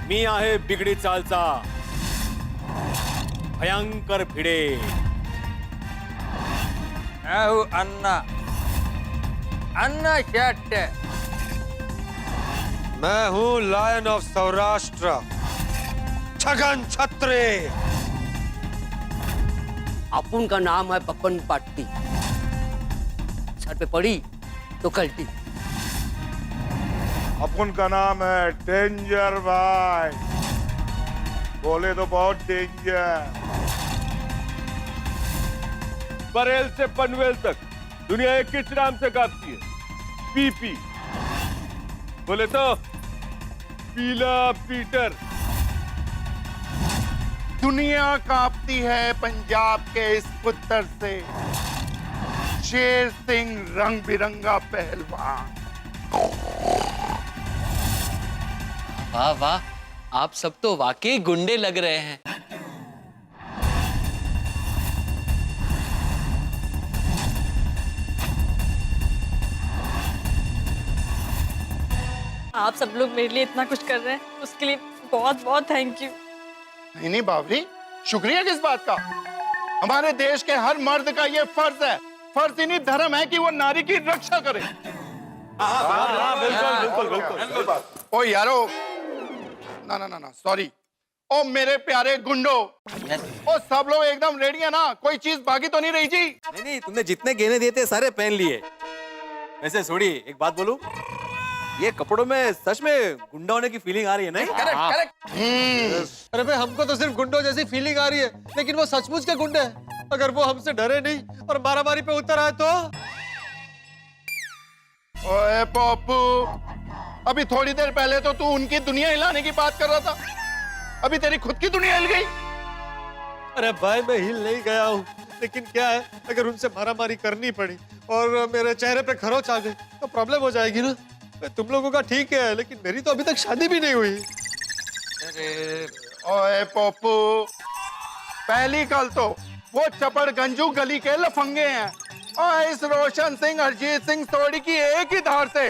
मी आहे बिगडी चालचा भयंकर भिडे. मैं हूँ अन्ना, अन्ना शेट्टी. मैं हूँ लायन ऑफ सौराष्ट्र, छगन छत्रे. अपुन का नाम है पप्पन पाट्टी. सर पे पड़ी तो कल्टी. अपन का नाम है डेंजर भाई, बोले तो बहुत डेंजर. बरेल से पनवेल तक दुनिया एक किस नाम से कांपती है? पीपी. बोले तो पीला पीटर. दुनिया कांपती है पंजाब के इस पुत्र से, शेर सिंह रंग बिरंगा पहलवान. वाह वाह, आप सब तो वाकई गुंडे लग रहे हैं. आप सब लोग मेरे लिए इतना कुछ कर रहे हैं, उसके लिए बहुत बहुत थैंक यू. नहीं नहीं बावरी, शुक्रिया किस बात का? हमारे देश के हर मर्द का ये फर्ज है, फर्ज ही नहीं धर्म है कि वो नारी की रक्षा करे. बिल्कुल बिल्कुल बिल्कुल. ओ यारो, ना ना ना ना सॉरी. ओ मेरे प्यारे गुंडो, ओ सब लोग एकदम रेडी है ना? कोई चीज बाकी तो नहीं रही जी? नहीं नहीं, तुमने जितने गहने दिए थे सारे पहन लिए. वैसे छोड़ी, एक बात बोलूं, ये कपड़ों में सच में गुंडा होने की फीलिंग आ रही है नहीं? Correct correct. अरे भाई, हमको तो सिर्फ गुंडों जैसी फीलिंग आ रही है, लेकिन वो सचमुच के गुंडे हैं. अगर वो हमसे डरे नहीं और मारामारी पे उतर आए तो? ओए पप्पू, अभी थोड़ी देर पहले तो तू उनकी दुनिया हिलाने की बात कर रहा था, अभी तेरी खुद की दुनिया हिल गई. अरे भाई, मैं हिल नहीं गया हूँ, लेकिन क्या है, अगर उनसे मारामारी करनी पड़ी और मेरे चेहरे पे खरोच आ गई तो प्रॉब्लम हो जाएगी ना. तुम लोगों का ठीक है, लेकिन मेरी तो अभी तक शादी भी नहीं हुई. अरे ओए पप्पू, पहली कल तो वो चपड़ गंजू गली के लफंगे हैं, और इस रोशन सिंह अरिजीत सिंह सोडी की एक ही धार से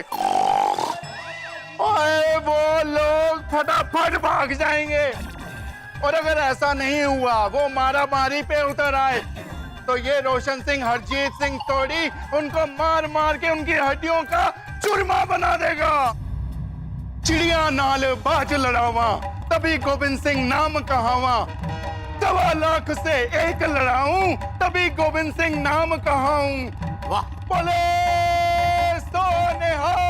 ओए वो लोग फटाफट भाग जाएंगे. और अगर ऐसा नहीं हुआ, वो मारा मारी पे उतर आए, तो ये रोशन सिंह हरजीत सिंह सोडी उनको मार मार के उनकी हड्डियों का चूरमा बना देगा. चिड़िया नाल बाज लड़ावा, तभी गोविंद सिंह नाम कहावा. 2 लाख से एक लड़ाऊं, तभी गोविंद सिंह नाम कहाऊं. वाह, बोले सोनिहाल.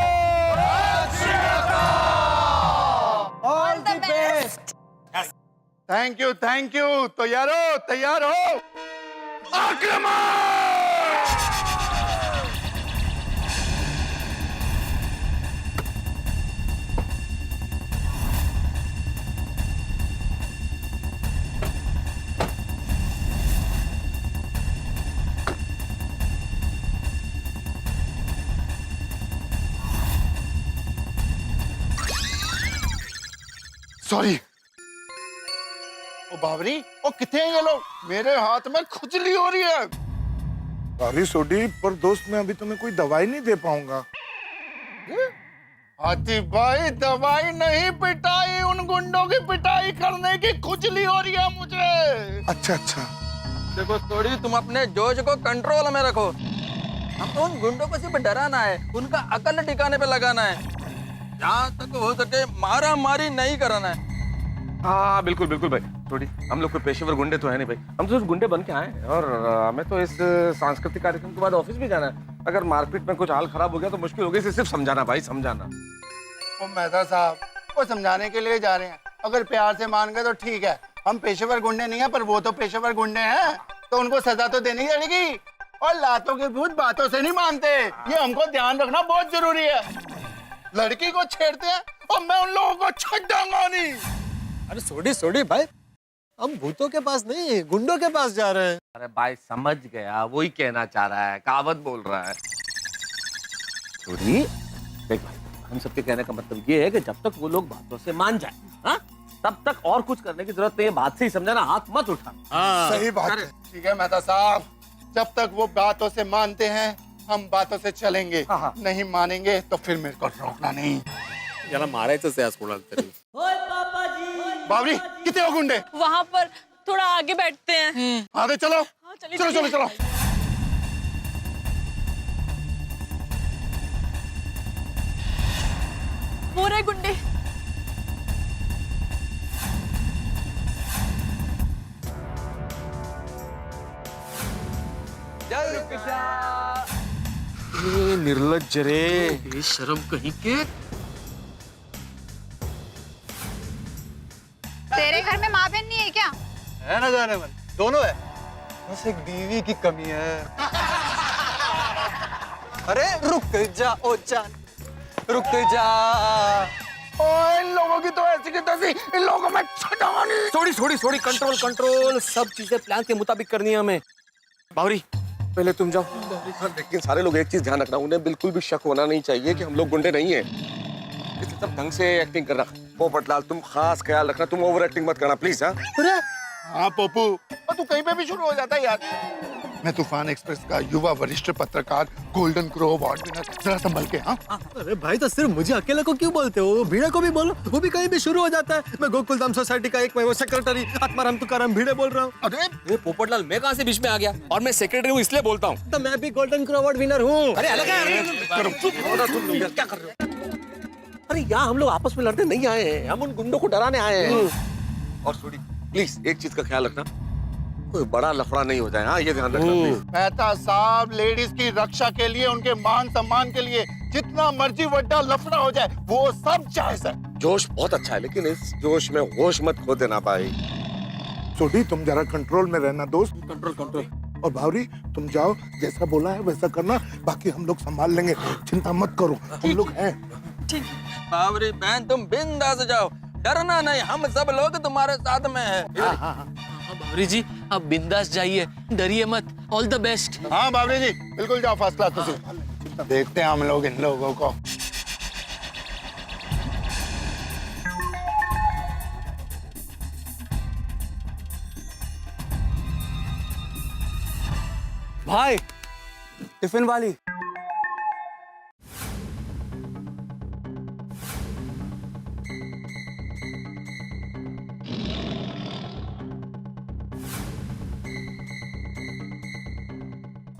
All the best. Thank you. तो यारो तैयार हो? आक्रमण. सॉरी. ओ बावरी, ओ कितने हैं ये लोग? मेरे हाथ में खुजली हो रही है. सॉरी सोडी, पर दोस्त मैं अभी तुम्हें कोई दवाई नहीं दे पाऊंगा. हाथी भाई, दवाई नहीं, पिटाई, उन गुंडों की पिटाई करने की खुजली हो रही है मुझे. अच्छा अच्छा. देखो थोड़ी, तुम अपने जोश को कंट्रोल में रखो. हम तो उन गुंडों को सिर्फ डराना है, उनका अकल ठिकाने पे लगाना है. जहाँ तक हो सके मारा मारी नहीं कराना है. हाँ बिल्कुल बिल्कुल भाई. थोड़ी, हम लोग कोई पेशेवर गुंडे तो है नहीं भाई, हम तो सिर्फ गुंडे बन के आए हैं, और हमें तो इस सांस्कृतिक कार्यक्रम के बाद ऑफिस भी जाना है. अगर मारपीट में कुछ हाल खराब हो गया तो मुश्किल होगी, इसे सिर्फ समझाना भाई, समझाना. ओ मेहता साहब, वो समझाने के लिए जा रहे हैं, अगर प्यार से मान गए तो ठीक है. हम पेशेवर गुंडे नहीं है, पर वो तो पेशेवर गुंडे हैं, तो उनको सजा तो देनी पड़ेगी. और लातों के भूत बातों से नहीं मानते, ये हमको ध्यान रखना बहुत जरूरी है. लड़की को छेड़ते हैं और मैं उन लोगों को छेड़ूंगा नहीं. अरे सोडी भाई, हम भूतों के पास नहीं, गुंडों के पास जा रहे हैं. अरे भाई समझ गया, वही कहना चाह रहा है, कहावत बोल रहा है. थोड़ी देख भाई, हम सबके कहने का मतलब ये है कि जब तक वो लोग बातों से मान जाए, हाँ, तब तक और कुछ करने की जरूरत नहीं है. बात से ही समझाना, हाथ मत उठा. सही बात है. ठीक है मेहता साहब, जब तक वो बातों से मानते हैं, हम बातों से चलेंगे. नहीं मानेंगे तो फिर मेरे को रोकना नहीं. याला मारायचंच आहे आज कोणाला तरी. होय पापाजी बावरी कितने हो गुंडे? वहाँ पर थोड़ा आगे बैठते हैं। आगे चलो। चलिए, चलो चलो चलिए। चलो। वो रहे गुंडे। निर्लज्ज रे, शर्म कहीं के। तेरे घर में माँ बहन नहीं है क्या? है ना जाने मन, दोनों है, बस एक बीवी की कमी है। अरे रुक जा ओ जान, रुक जा। इन लोगों की तो ऐसी की तैसी, इन लोगों को मैं छुड़ाऊंगी। थोड़ी कंट्रोल कंट्रोल, सब चीजें प्लान के मुताबिक करनी है हमें। बावरी पहले तुम जाओ। लेकिन सारे लोग एक चीज ध्यान रखना, उन्हें बिल्कुल भी शक होना नहीं चाहिए कि हम लोग गुंडे नहीं हैं। इसलिए सब ढंग से एक्टिंग करना। पोपटलाल तुम खास ख्याल रखना, तुम ओवर एक्टिंग मत करना प्लीज। हाँ पप्पू, और तू कहीं पे भी शुरू हो जाता है यार। मैं तूफान एक्सप्रेस का युवा वरिष्ठ पत्रकार, गोल्डन क्रो अवार्ड विनर, जरा संभल के। हाँ अरे भाई, तो सिर्फ मुझे अकेले को क्यों बोलते हो? भीड़े को भी बोलो, वो भी कहीं भी शुरू हो जाता है। मैं गोकुलधाम सोसाइटी का एक वो सेक्रेटरी आत्माराम तुकाराम भिड़े बोल रहा हूँ। अरे पोपटलाल, मैं कहाँ से बीच में आ गया? और मैं सेक्रेटरी हूँ इसलिए बोलता हूँ। तो मैं भी गोल्डन क्रो अवार्ड विनर हूँ। अरे अलग है, तुम लोग क्या कर रहे हो? अरे यहाँ हम लोग आपस में लड़ने नहीं आए हैं, हम उन गुंडों को डराने आए हैं। और सुनी प्लीज, एक चीज का ख्याल रखना, कोई बड़ा लफड़ा नहीं हो जाए। हाँ ये ध्यान रखना प्लीज। मेहता साहब, लेडीज की रक्षा के लिए, उनके मान सम्मान के लिए जितना मर्जी बड़ा लफड़ा हो जाए वो सब जायज है। जोश बहुत अच्छा है, लेकिन इस जोश में होश मत खो देना भाई। सोडी तुम जरा कंट्रोल में रहना दोस्त। कंट्रोल। और भावरी तुम जाओ, जैसा बोला है वैसा करना, बाकी हम लोग संभाल लेंगे, चिंता मत करो, हम लोग हैं। बावरी बहन, तुम बिंदास जाओ, डरना नहीं, हम सब लोग तुम्हारे साथ में हैं। हाँ बावरी जी, आप बिंदास जाइए, डरिए मत। All the best. हाँ बावरी जी, बिल्कुल जाओ फर्स्ट क्लास से। देखते हैं हम लोग इन लोगों को। भाई टिफिन वाली।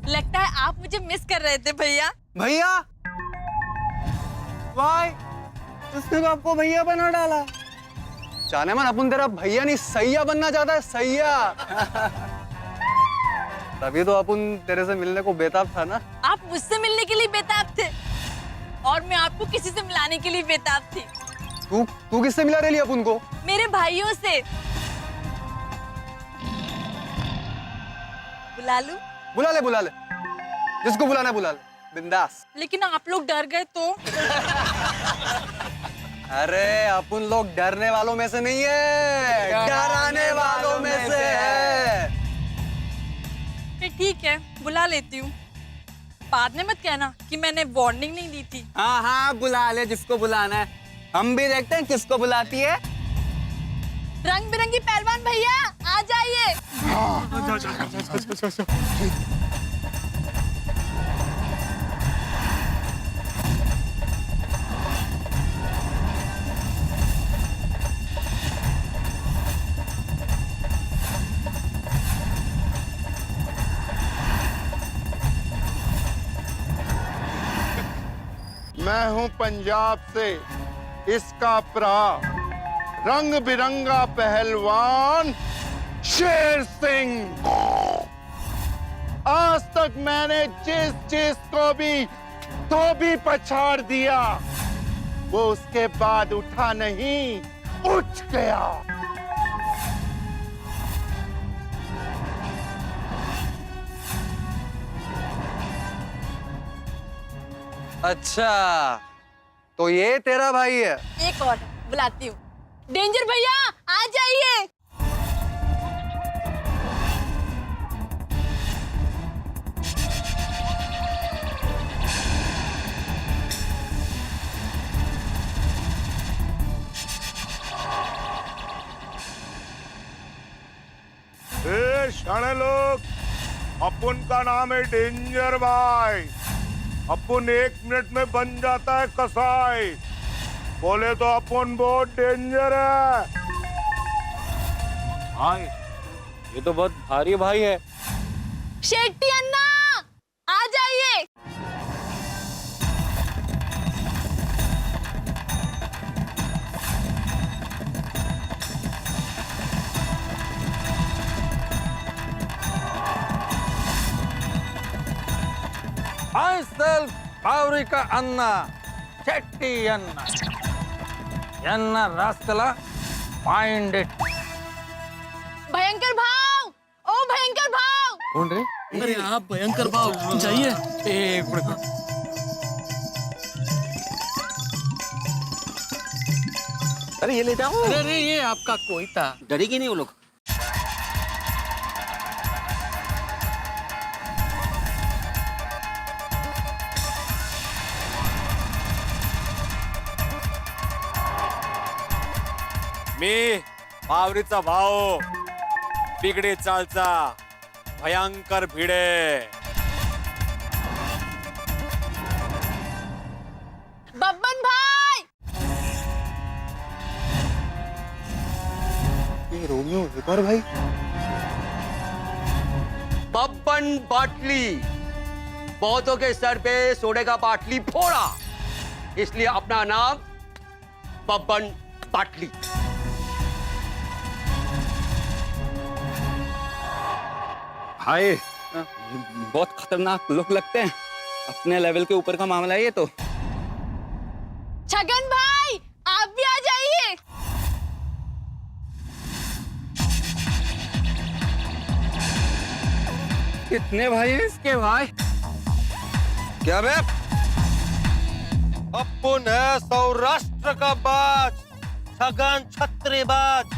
लगता है आप मुझे मिस कर रहे थे भैया। भैया भाई, इसने तो आपको भैया बना डाला। जाने मन, अपन तेरा भैया नहीं सैया बनना चाहता है, सैया। तभी तो अपन तेरे से मिलने को बेताब था ना। आप मुझसे मिलने के लिए बेताब थे और मैं आपको किसी से मिलाने के लिए बेताब थी। तू किससे मिला रही अपन को? मेरे भाइयों से। बुला लूं? बुला ले, जिसको बुलाना बुला ले, बिंदास। लेकिन आप लोग डर गए तो? अरे अपन लोग डरने वालों में से नहीं है, डराने वालों में से है। फिर ठीक है, बुला लेती हूँ। बाद में मत कहना कि मैंने वार्निंग नहीं दी थी। हाँ बुला ले जिसको बुलाना है, हम भी देखते हैं किसको बुलाती है। रंग बिरंगी पहलवान भैया आ जाइए। मैं हूं पंजाब से, इसका प्रा, रंग बिरंगा पहलवान शेर सिंह। आज तक मैंने जिस जिस को भी धोबी पछाड़ दिया, वो उसके बाद उठा नहीं, उठ गया। अच्छा, तो ये तेरा भाई है? एक और बुलाती हूँ। डेंजर भैया आ जाइए। शाणे लोग, अपन का नाम है डेंजर भाई। अपन 1 मिनट में बन जाता है कसाई। बोले तो अपन बहुत डेंजर है। भाई ये तो बहुत भारी भाई है। शेट्टी अन्ना आ जाइए। myself Bauri ka Anna, Chetty Anna. Anna Raskala, find it. भयंकर भाव, ओ भयंकर भाव। कौन रे? अरे आप भयंकर भाव जाइए। एक मिनट। अरे ये ले जाओ। अरे ये आपका कोई था। डरेगी नहीं वो लोग। मी बावरीचा भाऊ, बिगडी चालचा भयंकर भिडे। बब्बन भाई। ये रोमियो एक और भाई। बब्बन बाटली, बहुतों के सर पे सोने का बाटली फोड़ा, इसलिए अपना नाम बब्बन बाटली। भाई बहुत खतरनाक लोग लगते हैं, अपने लेवल के ऊपर का मामला है ये तो। छगन भाई आप भी आ जाइए। कितने भाई हैं इसके भाई? क्या बे? अपुन है सौराष्ट्र का बाज, छगन छत्रीबाज।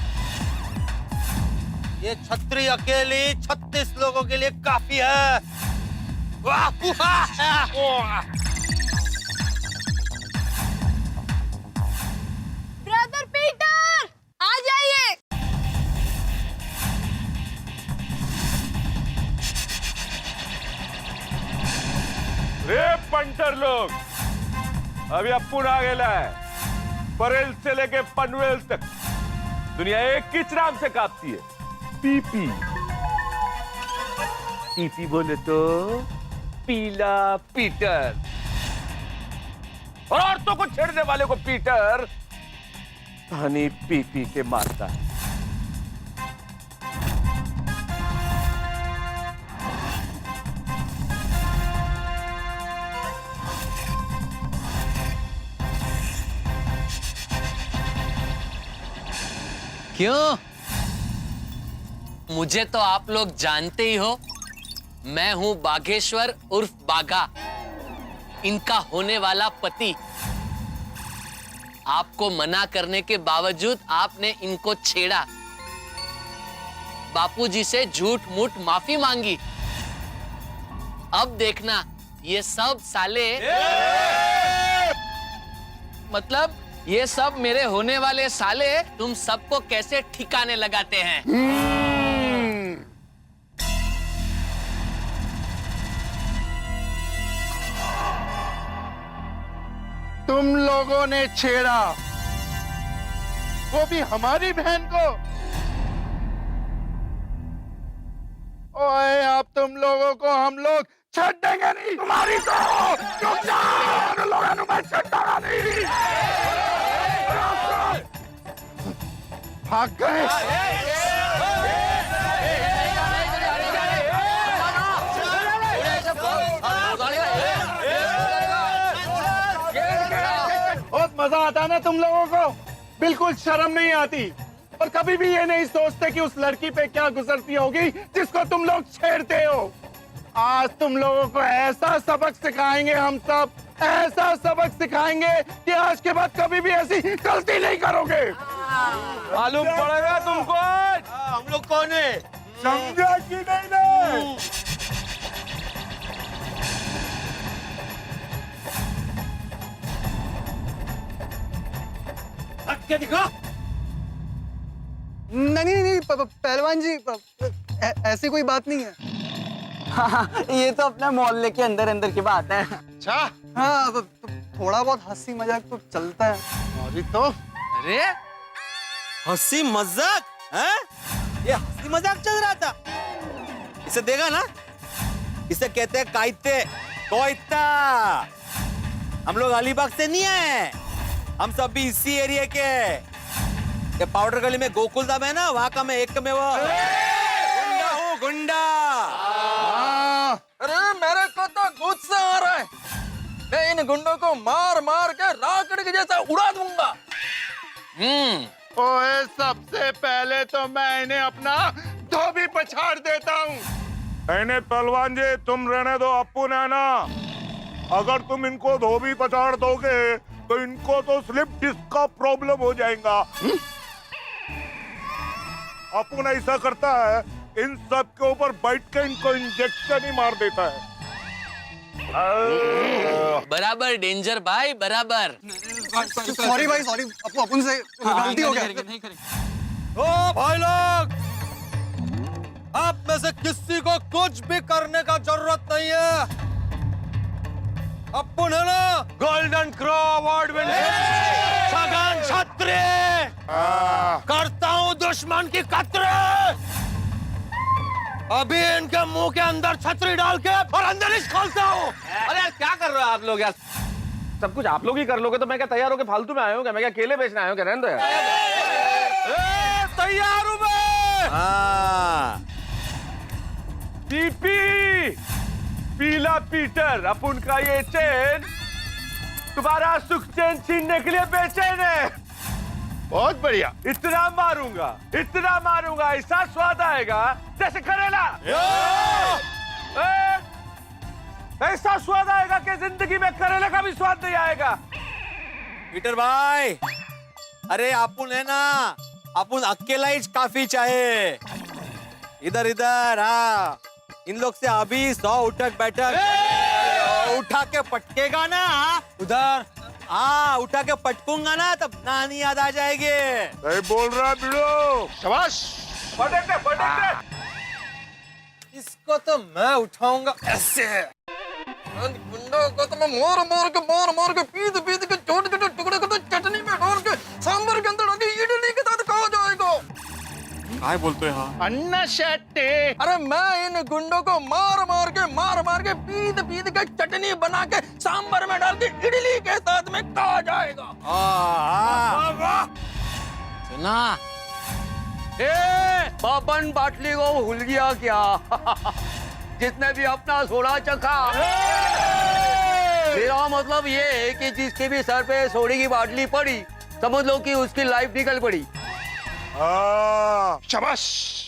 ये छतरी अकेली 36 लोगों के लिए काफी है। ब्रदर पीटर आ जाइए। रे पंटर लोग, अभी अपुन आ गेला है। परेल से लेके पनवेल तक दुनिया एक किच नाम से कांपती है, पीपी। पीपी बोले तो पीला पीटर, और औरतों को छेड़ने वाले को पीटर धनी पीपी के मारता है। क्यों? मुझे तो आप लोग जानते ही हो, मैं हूं बागेश्वर उर्फ बागा, इनका होने वाला पति। आपको मना करने के बावजूद आपने इनको छेड़ा, बापूजी से झूठ मूठ माफी मांगी। अब देखना ये सब साले मतलब ये सब मेरे होने वाले साले तुम सबको कैसे ठिकाने लगाते हैं। तुम लोगों ने छेड़ा, वो भी हमारी बहन को। ओए अब तुम लोगों को हम लोग छੱਡ देंगे नहीं। तुम्हारी तो रुक जाओ, लोगों ने मैं छੱਡागा नहीं। भाग गए। बहुत मजा आता है ना तुम लोगों को, बिल्कुल शर्म नहीं आती, और कभी भी ये नहीं सोचते कि उस लड़की पे क्या गुजरती होगी जिसको तुम लोग छेड़ते हो। आज तुम लोगों को ऐसा सबक सिखाएंगे हम सब, ऐसा सबक सिखाएंगे कि आज के बाद कभी भी ऐसी गलती नहीं करोगे। मालूम पड़ेगा तुमको हम लोग कौन है, समझा कि नहीं ना? क्या दिखा? नहीं, पहलवान जी, ऐसी कोई बात नहीं है। हाँ, ये तो अपने मोहल्ले के अंदर अंदर की बात है। अच्छा, हाँ, थोड़ा बहुत हंसी मजाक तो चलता है। अभी तो अरे हंसी मजाक है? ये हंसी मजाक चल रहा था। इसे देगा ना, इसे कहते हैं काइते कोइता। हम लोग अलीबाग से नहीं आए, हम सब भी इसी एरिया के। ये पाउडर गली में गोकुल धाम है ना, वहां का मैं एक में वो गुंडा हूँ, गुंडा। अरे मेरे को तो गुस्सा आ रहा है। मैं इन गुंडों को मार मार के राकड़ के जैसा उड़ा दूंगा। ओए, सबसे पहले तो मैं इन्हें अपना धोबी पछाड़ देता हूँ। इन्हें पहलवान जी तुम रहने दो, अप्पू है ना। अगर तुम इनको धोबी पछाड़ दोगे तो इनको तो स्लिप डिस्क का प्रॉब्लम हो जाएगा। अप्पू ऐसा करता है, इन सब के ऊपर बैठ के इनको इंजेक्शन ही मार देता है। बराबर डेंजर भाई, बराबर। सॉरी भाई, सॉरी। अपन से गलती हो गया। ओ भाई लोग, आप में से किसी को कुछ भी करने का जरूरत नहीं है। अपन है ना गोल्डन क्रॉ अवार्ड विनर छगन छत्री, करता हूँ दुश्मन की कतरे। अभी इनके मुंह के अंदर छतरी डाल के और अंदर ही खोलता हूँ। अरे यार क्या कर रहे हो आप लोग यार? सब कुछ आप लोग ही कर लोगे तो मैं क्या तैयार होके फालतू में आया हूँ क्या? मैं क्या केले बेचने आया हूँ क्या? रहने दो यार। तैयार हूँ मैं। डीपी पीला पीटर, अपन का ये चेन तुम्हारा सुख चैन छीनने के लिए बेचैन है। बहुत बढ़िया। इतना मारूंगा ऐसा स्वाद आएगा जैसे करेला। ऐसा स्वाद आएगा कि जिंदगी में करेले का भी स्वाद नहीं आएगा। पीटर भाई, अरे अपुन है ना, अपुन अकेला ही काफी चाहे। इधर इधर, हाँ, इन लोग से अभी 100 उठक बैठक उठा के पटकेगा ना उधर। हाँ, उठा के पटकूंगा ना तब नानी याद आ जाएगी। सही बोल रहा बिड़ो, शाबाश। पटक दे। इसको तो मैं उठाऊंगा ऐसे। गुंडों को तो मैं मार के पीट के छोटे टुकड़े को तो चटनी में डाल के सांभर के अंदर डाल के इडली के साथ खाया जाएगा। काय बोलते हैं? अन्ना शेट्टी। अरे मैं इन गुंडों को मार मार के पीट के चटनी बना के सांभर में डाल के इडली के साथ में खाया जाएगा। सुना? बबन बाटली को भूल गया क्या? जिसने भी अपना सोडा चखा। मेरा मतलब ये है कि जिसके भी सर पे सोडे की बाटली पड़ी, समझ लो कि उसकी लाइफ निकल पड़ी। शाबाश।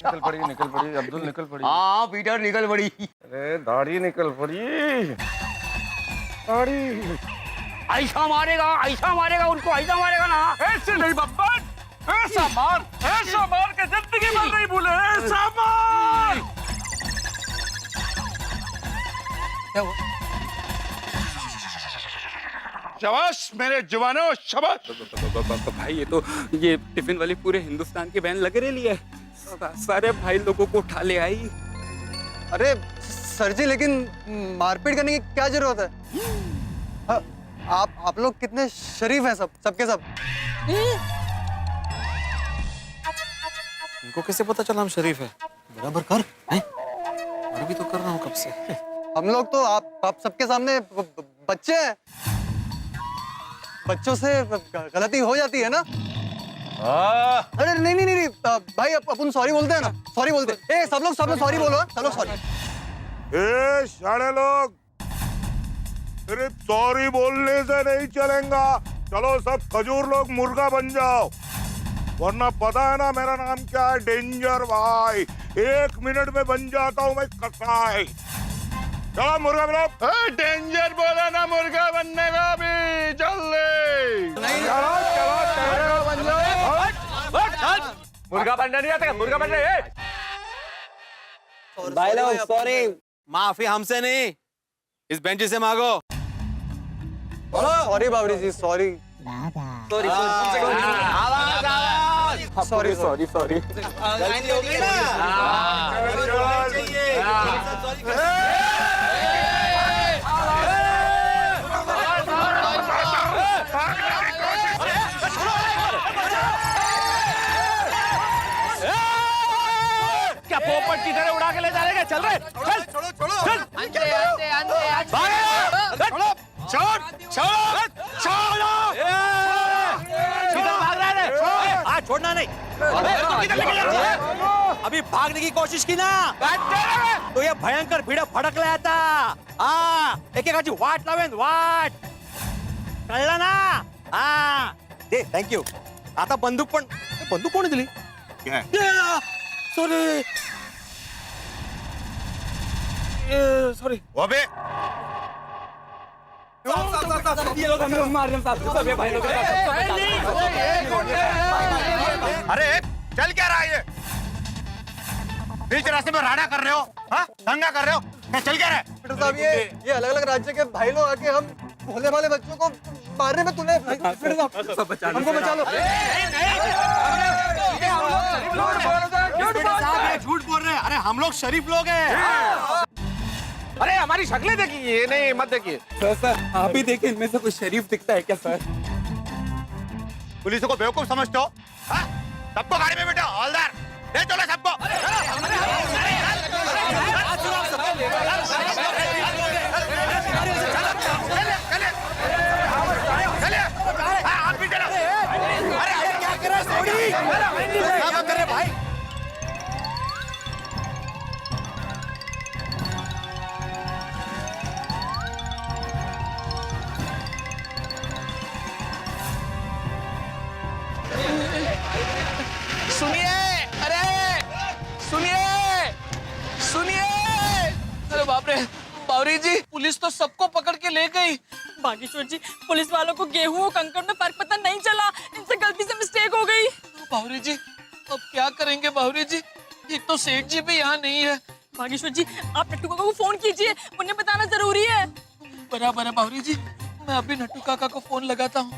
निकल पड़ी अब्दुल, निकल पड़ी। हाँ पीटर, निकल पड़ी। अरे दाढ़ी निकल पड़ी। दाढ़ी ऐसा मारेगा उनको, ऐसा मारेगा ना। ऐसे नहीं बब्बन, ऐसा मार के जिंदगी भर नहीं भूले। ऐसा मार। शाबाश मेरे जवानों, शाबाश। भाई ये टिफिन वाली पूरे हिंदुस्तान की बहन लगे रही है। सारे भाई लोगों को उठा ले आई। अरे सर जी, लेकिन मारपीट करने की क्या जरूरत है? आप लोग कितने शरीफ हैं सबके सब। इनको कैसे पता चला हम शरीफ है? बराबर कर, मैं भी तो कर रहा हूँ कब से। हम लोग तो आप सबके सामने बच्चे हैं। बच्चों से गलती हो जाती है ना। अरे नहीं भाई, अपन सॉरी बोलते हैं ना, सॉरी बोलते हैं। सब लोग सॉरी बोलो, सब लोग सॉरी। सारे लोग, सिर्फ सॉरी बोलने से नहीं चलेगा। चलो सब खजूर लोग मुर्गा बन जाओ, वरना पता है ना मेरा नाम क्या है? डेंजर भाई। 1 मिनट में बन जाता हूँ मैं कसाई। चलो मुर्गा बनो। डेंजर बोला ना मुर्गा बनने का भी। जल्दी चलो बन जाओ। मुर्गा बनना नहीं आता? मुर्गा बनना है। भाई लोग सॉरी, माफी हमसे नहीं, इस बेंच से मांगो। सॉरी बाबरी जी, सॉरी। सॉरी। गलती हो गई ना। के ले जा रहे हैं, चल रहे चल छोड़ो छोड़ो चल आंदे आंदे आंदे छोड़ो छोड़ छोड़ छोड़ो किधर भाग रहा है? हाँ छोड़ना नहीं। किधर लेके जा रहा है? अभी भागने की कोशिश की ना तो ये भयंकर भिड़ा फड़क लाया था। हाँ एक एक वाट लावेन वाट कळलं ना? हाँ दे थँक यू। आता बंदूक कोणी दिली? सॉरी सॉरी अबे ये लोग हमें मार रहे हैं साहब, ये भाई लोग अरे चल क्या रहा है ये? बीच रास्ते में राडा कर रहे हो? हाँ दंगा कर रहे हो? क्या चल क्या रहा है? डॉक्टर साहब ये अलग अलग राज्य के भाई लोग आके हम भोले भाले बच्चों को मारने में तूने हमको बचा लो। झूठ बोल रहे हैं। अरे हम लोग शरीफ लोग हैं। अरे हमारी शक्लें देखिए। ये नहीं मत देखिए सर आप ही देखिए, इनमें से कोई शरीफ दिखता है क्या सर? पुलिस को बेवकूफ समझते हो? हाँ? सबको गाड़ी में बैठो, हवलदार ले चलो सबको। आप भी चलो। अरे क्या कर रहे हैं भाई? सुनिए, अरे सुनिए सुनिए। अरे बाप रे बावरी जी, पुलिस तो सबको पकड़ के ले गई। बागेश्वर जी, पुलिस वालों को गेहूं और कंकड़ में फर्क पता नहीं चला, इनसे गलती से मिस्टेक हो गई। बावरी जी अब क्या करेंगे बावरी जी? एक तो सेठ जी भी यहाँ नहीं है। बागेश्वर जी, आप नट्टू काका को फोन कीजिए, उन्हें बताना जरूरी है। बराबर है बावरी जी, मैं अभी नट्टू काका को फोन लगाता हूँ।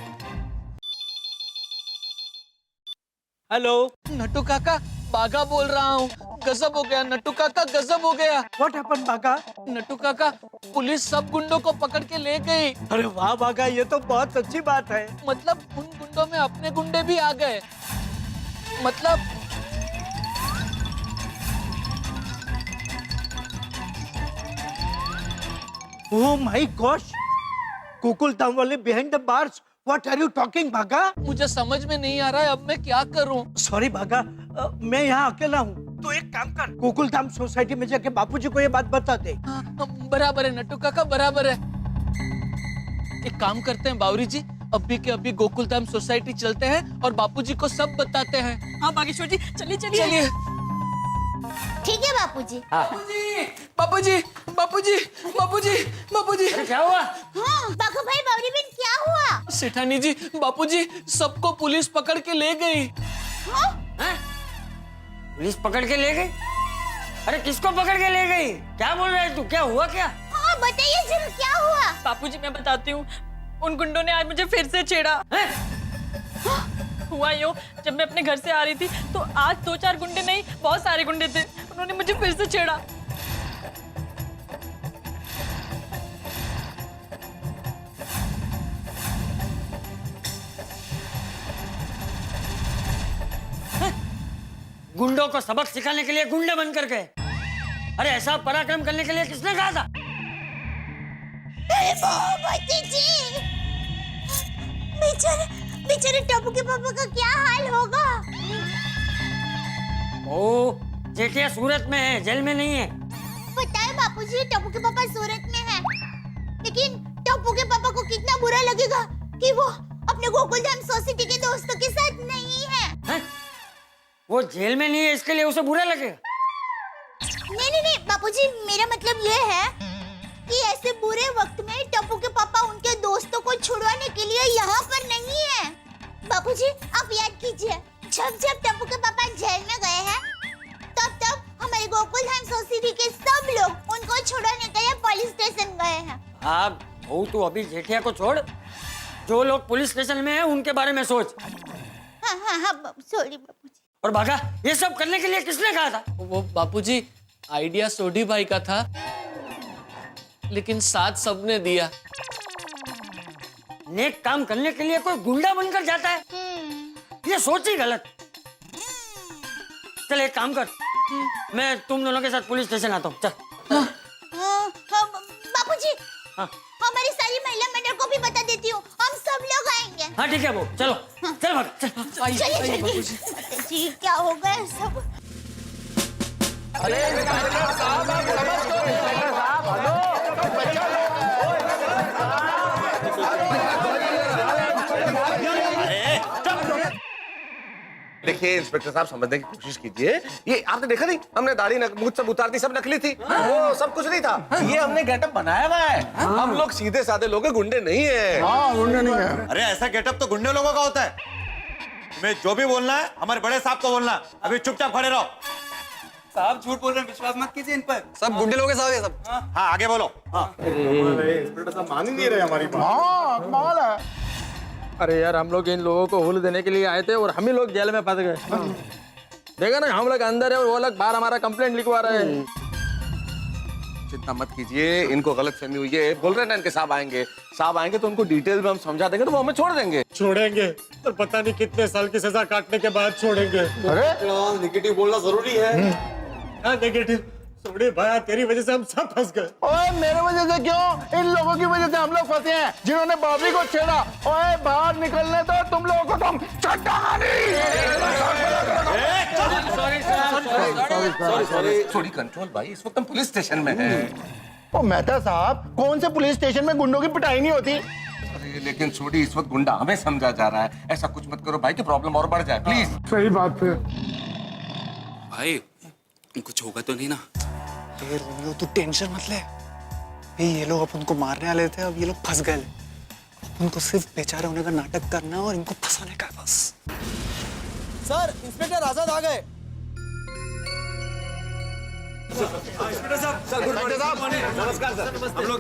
हेलो नट्टू काका, बागा बोल रहा हूँ। गजब हो गया नट्टू काका, गजब हो गया। व्हाट हैपेंड बागा? नट्टू काका, पुलिस सब गुंडों को पकड़ के ले गई। अरे वाह बागा, ये तो बहुत अच्छी बात है। मतलब उन गुंडों में अपने गुंडे भी आ गए। मतलब oh my gosh, Gokul Dham वाले behind the bars. What are you talking Bagha? मुझे समझ में नहीं आ रहा है, अब मैं क्या करूं? सॉरी बागा, मैं यहाँ अकेला हूँ। तो एक काम कर, गोकुल धाम सोसाइटी में जाके बापूजी को ये बात बता दे। बराबर है नट्टू काका, बराबर है। एक काम करते हैं बावरी जी, अभी के अभी गोकुल धाम सोसाइटी चलते हैं और बापूजी को सब बताते हैं। हाँ बागेश्वर जी, चलिए चलिए चलिए। ठीक है बापूजी। बापूजी बापूजी बापूजी बापूजी क्या हुआ? हाँ बाघा भाई, बावरी बहन, क्या हुआ? सेठानी जी, बापूजी सबको पुलिस पकड़ के ले गई। हाँ? पुलिस पकड़ के ले गई? अरे किसको पकड़ के ले गई? क्या बोल रहा है तू? क्या हुआ क्या? हाँ बताइए जरूर, क्या हुआ? बापूजी मैं बताती हूँ, उन गुंडों ने आज मुझे फिर से छेड़ा। हुआ यूं, जब मैं अपने घर से आ रही थी तो आज 2-4 गुंडे नहीं, बहुत सारे गुंडे थे, उन्होंने मुझे फिर से छेड़ा। गुंडों को सबक सिखाने के लिए गुंडे बनकर गए। अरे ऐसा पराक्रम करने के लिए किसने कहा था? अरे बाबूजी जी, बेचारे टप्पू के पापा का क्या हाल होगा? ओ, जेठिया सूरत में है, जेल में नहीं है। पता है बापूजी, टप्पू के पापा सूरत में है, लेकिन टप्पू के पापा को कितना बुरा लगेगा कि वो अपने गोकुलधाम सोसाइटी के दोस्तों के साथ नहीं है। वो जेल में नहीं है इसके लिए उसे बुरा लगेगा? नहीं बापूजी, मेरा मतलब ये है कि ऐसे बुरे वक्त में टप्पू के पापा उनके दोस्तों को छुड़वाने के लिए यहाँ पर नहीं है। बापूजी आप याद कीजिए, जब टप्पू के पापा जेल में गए हैं, तब हमारे गोकुलधाम सोसाइटी के सब लोग उनको छुड़वाने के लिए पुलिस स्टेशन गए हैं। हाँ वो तू अभी जेठिया को छोड़, जो लोग पुलिस स्टेशन में हैं उनके बारे में सोच। हाँ सॉरी बापूजी। और भागा, ये सब करने के लिए किसने कहा था? वो बापूजी आइडिया सोढ़ी भाई का था, लेकिन साथ सबने दिया। नेक काम करने के लिए कोई गुंडा बनकर जाता है, ये सोच ही गलत। चल एक काम कर, मैं तुम दोनों के साथ पुलिस स्टेशन आता हूँ। चल। बापूजी, हाँ हमारी सारी महिला मंडल को भी बता देती हूँ, हम सब लोग आएंगे। हाँ ठीक है वो, चलो चल भाग चल। चलिए जी, क्या हो गया सब? अरे साहब आप समझ तो नहीं। साहब हेलो देखिए इंस्पेक्टर साहब, समझने की कोशिश कीजिए। ये आपने देखा नहीं, हमने दाढ़ी मुझ सब उतार दी, सब नकली थी। वो सब कुछ नहीं था। ये हमने गेटअप बनाया हुआ है। हम लोग सीधे साधे लोग हैं, गुंडे नहीं है। गुंडे नहीं है। अरे ऐसा गेटअप तो गुंडे लोगों का होता है। तुम्हें जो भी बोलना है हमारे बड़े साहब को बोलना। अभी चुपचाप खड़े रहो। साहब झूठ बोल रहे हैं, विश्वास मत कीजिए इन पर। सब गुंडे लोग हैं साहब, ये सब। हाँ आगे बोलो। इंस्पेक्टर साहब मान ही नहीं रहे हमारी बात। हाँ कमाल है। अरे यार, हम लोग इन लोगों को हुल देने के लिए आए थे और हम ही लोग जेल में फंस गए। देखा ना, हम लोग अंदर है और वो लोग बाहर हमारा कंप्लेंट लिखवा रहे हैं। चिंता मत कीजिए, इनको गलतफहमी हुई है। बोल रहे हैं ना इनके साहब आएंगे तो उनको डिटेल में हम समझा देंगे, तो वो हमें छोड़ देंगे। छोड़ेंगे तो पता नहीं कितने साल की सजा काटने के बाद छोड़ेंगे। अरे नेगेटिव बोलना जरूरी है। नेगेटिव सोडी भाई, तेरी वजह से हम सब फंस गए। ओए मेरे वजह से क्यों? इन लोगों की वजह से हम लोग फंसे हैं, जिन्होंने बॉबी को छेड़ा। ओए बाहर निकलने दो, तुम लोगों को तुम सॉरी कंट्रोल भाई, इस वक्त हम पुलिस स्टेशन में हैं। ओ मेहता साहब, कौन से पुलिस स्टेशन में गुंडों की पिटाई नहीं होती? अरे लेकिन छोड़ी, इस वक्त गुंडा हमें समझा जा रहा है। ऐसा कुछ मत करो भाई कि प्रॉब्लम और बढ़ जाए, प्लीज। सही बात है भाई, कुछ होगा तो नहीं ना? ये रोमियो तू टेंशन मत ले भाई, ये लोग अपन को मारने वाले थे, अब ये लोग फंस गए। उनको सिर्फ बेचारे होने का नाटक करना और इनको फंसाने का बस। सर, इंस्पेक्टर आजाद आ गए। इंस्पेक्टर साहब, नमस्कार सर। हम लोग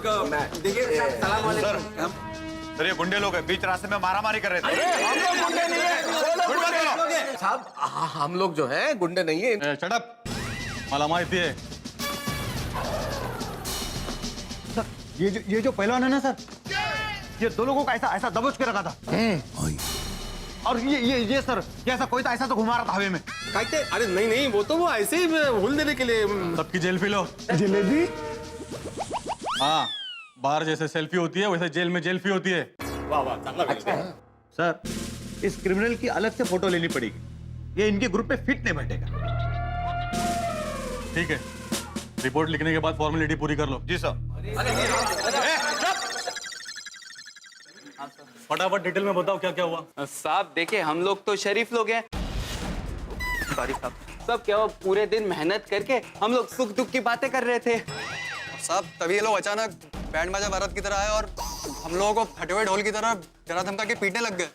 देखिए, सलाम वालेकुम। सर ये गुंडे लोग हैं, बीच रास्ते में मारामारी कर रहे थे। हम लोग गुंडे नहीं है साहब, हम लोग जो है गुंडे नहीं है। शट अप, मला माहिती है। ये जो पहलवान है ना सर, ये दो लोगों का ऐसा दबोच के रखा था। और ये सर, ये ऐसा कोई ऐसा तो घुमा रहा था हवा में। कहते अरे नहीं, वो ऐसे ही हुल देने के लिए। सबकी जेल पी लो। जलेबी? हाँ, बाहर जैसे सेल्फी होती है वैसे जेल में जेल्फी होती है। वाह वाह, अच्छा सर, इस क्रिमिनल की अलग से फोटो लेनी पड़ेगी, ये इनके ग्रुप में फिट नहीं बैठेगा। ठीक है, रिपोर्ट लिखने के बाद फॉर्मेलिटी पूरी कर लो। जी सर। फटाफट डिटेल में बताओ क्या क्या हुआ। साहब देखिए, हम लोग तो शरीफ लोग हैं। सॉरी साहब, सब क्या हुआ, पूरे दिन मेहनत करके हम लोग सुख दुख की बातें कर रहे थे। साहब तभी ये लोग अचानक बैंड बाजा भारत की तरह आए और हम लोगों को फटे हुए ढोल की तरह डरा धमका के पीटने लग गए।